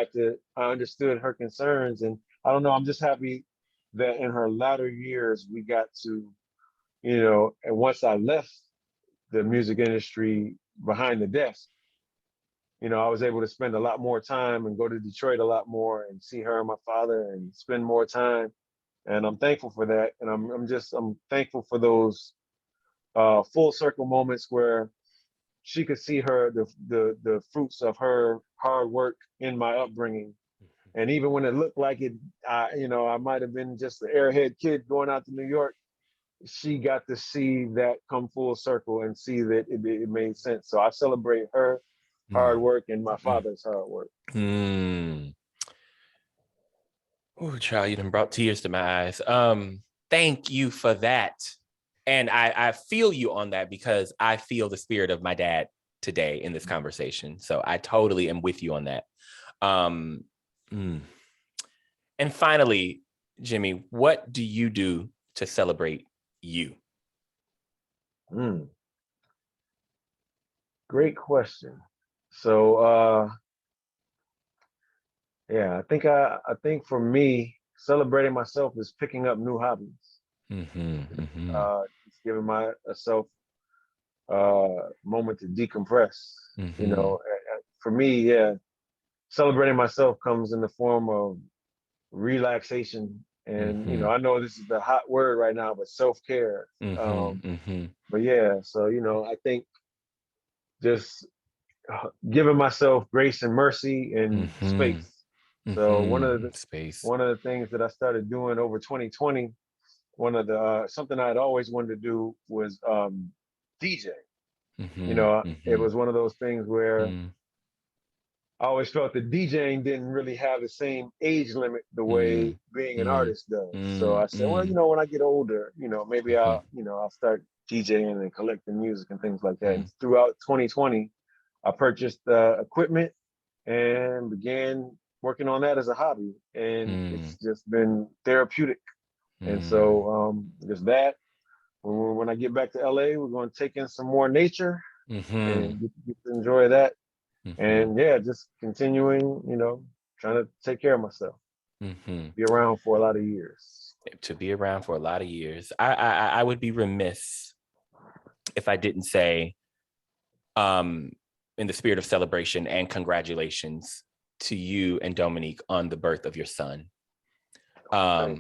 understood her concerns, and I don't know, I'm just happy that in her latter years we got to, you know, and once I left the music industry behind the desk, you know, I was able to spend a lot more time and go to Detroit a lot more and see her and my father and spend more time. And I'm thankful for that. And I'm thankful for those full circle moments where she could see the fruits of her hard work in my upbringing, And even when it looked like it, I might have been just the airhead kid going out to New York, she got to see that come full circle and see that it made sense. So I celebrate her hard work and my father's hard work.
Oh, child, you done brought tears to my eyes. Thank you for that. And I feel you on that, because I feel the spirit of my dad today in this conversation. So I totally am with you on that. And finally, Jimmy, what do you do to celebrate you?
Great question. So I think for me, celebrating myself is picking up new hobbies. Just giving myself a moment to decompress. For me, celebrating myself comes in the form of relaxation. And I know this is the hot word right now, but self-care. But yeah, so I think just giving myself grace and mercy and space. So one of the things that I started doing over 2020, something I had always wanted to do was DJ. It was one of those things where I always felt that DJing didn't really have the same age limit the way being an artist does. So I said, well, when I get older, maybe I'll start DJing and collecting music and things like that. And throughout 2020, I purchased equipment and began working on that as a hobby. And it's just been therapeutic. And so just that. When I get back to LA, we're going to take in some more nature and get to enjoy that. And just continuing, trying to take care of myself. Be around for a lot of years.
To be around for a lot of years. I would be remiss if I didn't say, in the spirit of celebration and congratulations to you and Dominique on the birth of your son. I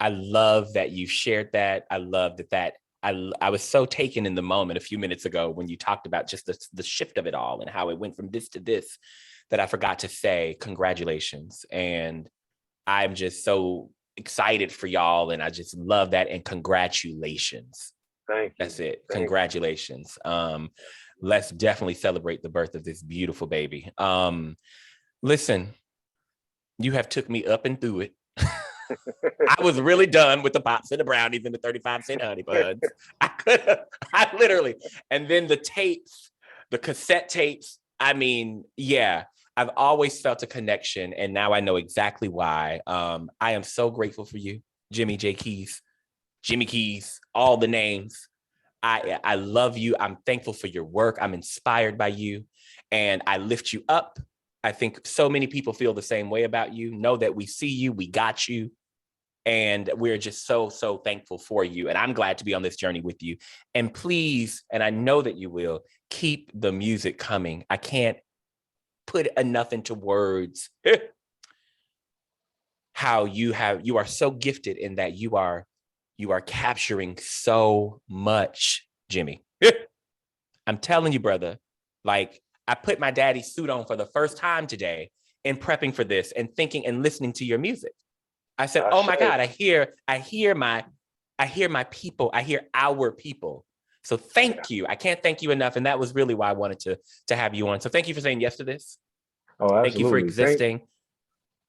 love that you shared that. I love that I was so taken in the moment a few minutes ago when you talked about just the shift of it all and how it went from this to this, that I forgot to say congratulations. And I'm just so excited for y'all. And I just love that. And congratulations.
Thank you.
That's it. Congratulations. Let's definitely celebrate the birth of this beautiful baby. Listen, you have took me up and through it. I was really done with the pops and the brownies and the 35-cent honey buns. I literally, and then the tapes, the cassette tapes. I mean, I've always felt a connection, and now I know exactly why. I am so grateful for you, Jimmy J. Keys, Jimmy Keys, all the names. I love you. I'm thankful for your work. I'm inspired by you, and I lift you up. I think so many people feel the same way about you. Know that we see you, we got you. And we're just so, so thankful for you. And I'm glad to be on this journey with you. And please, and I know that you will, keep the music coming. I can't put enough into words how you are so gifted in that you are capturing so much, Jimmy. I'm telling you, brother, like I put my daddy's suit on for the first time today in prepping for this and thinking and listening to your music. I said, oh my God, I hear my people. I hear our people. So thank you. I can't thank you enough. And that was really why I wanted to have you on. So thank you for saying yes to this.
Oh, absolutely.
Thank you for existing.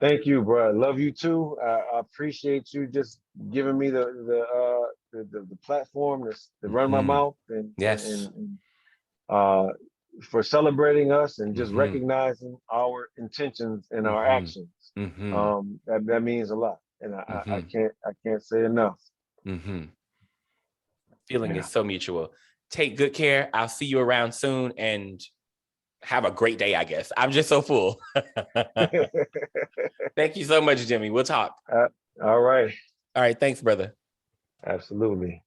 Thank you, bro. I love you too. I appreciate you just giving me the platform to run my mouth and for celebrating us and just recognizing our intentions and our actions. That means a lot, and I can't say enough.
Feeling is so mutual. Take good care. I'll see you around soon, and have a great day, I guess. I'm just so full. Thank you so much, Jimmy. We'll talk.
All right.
All right. Thanks, brother.
Absolutely.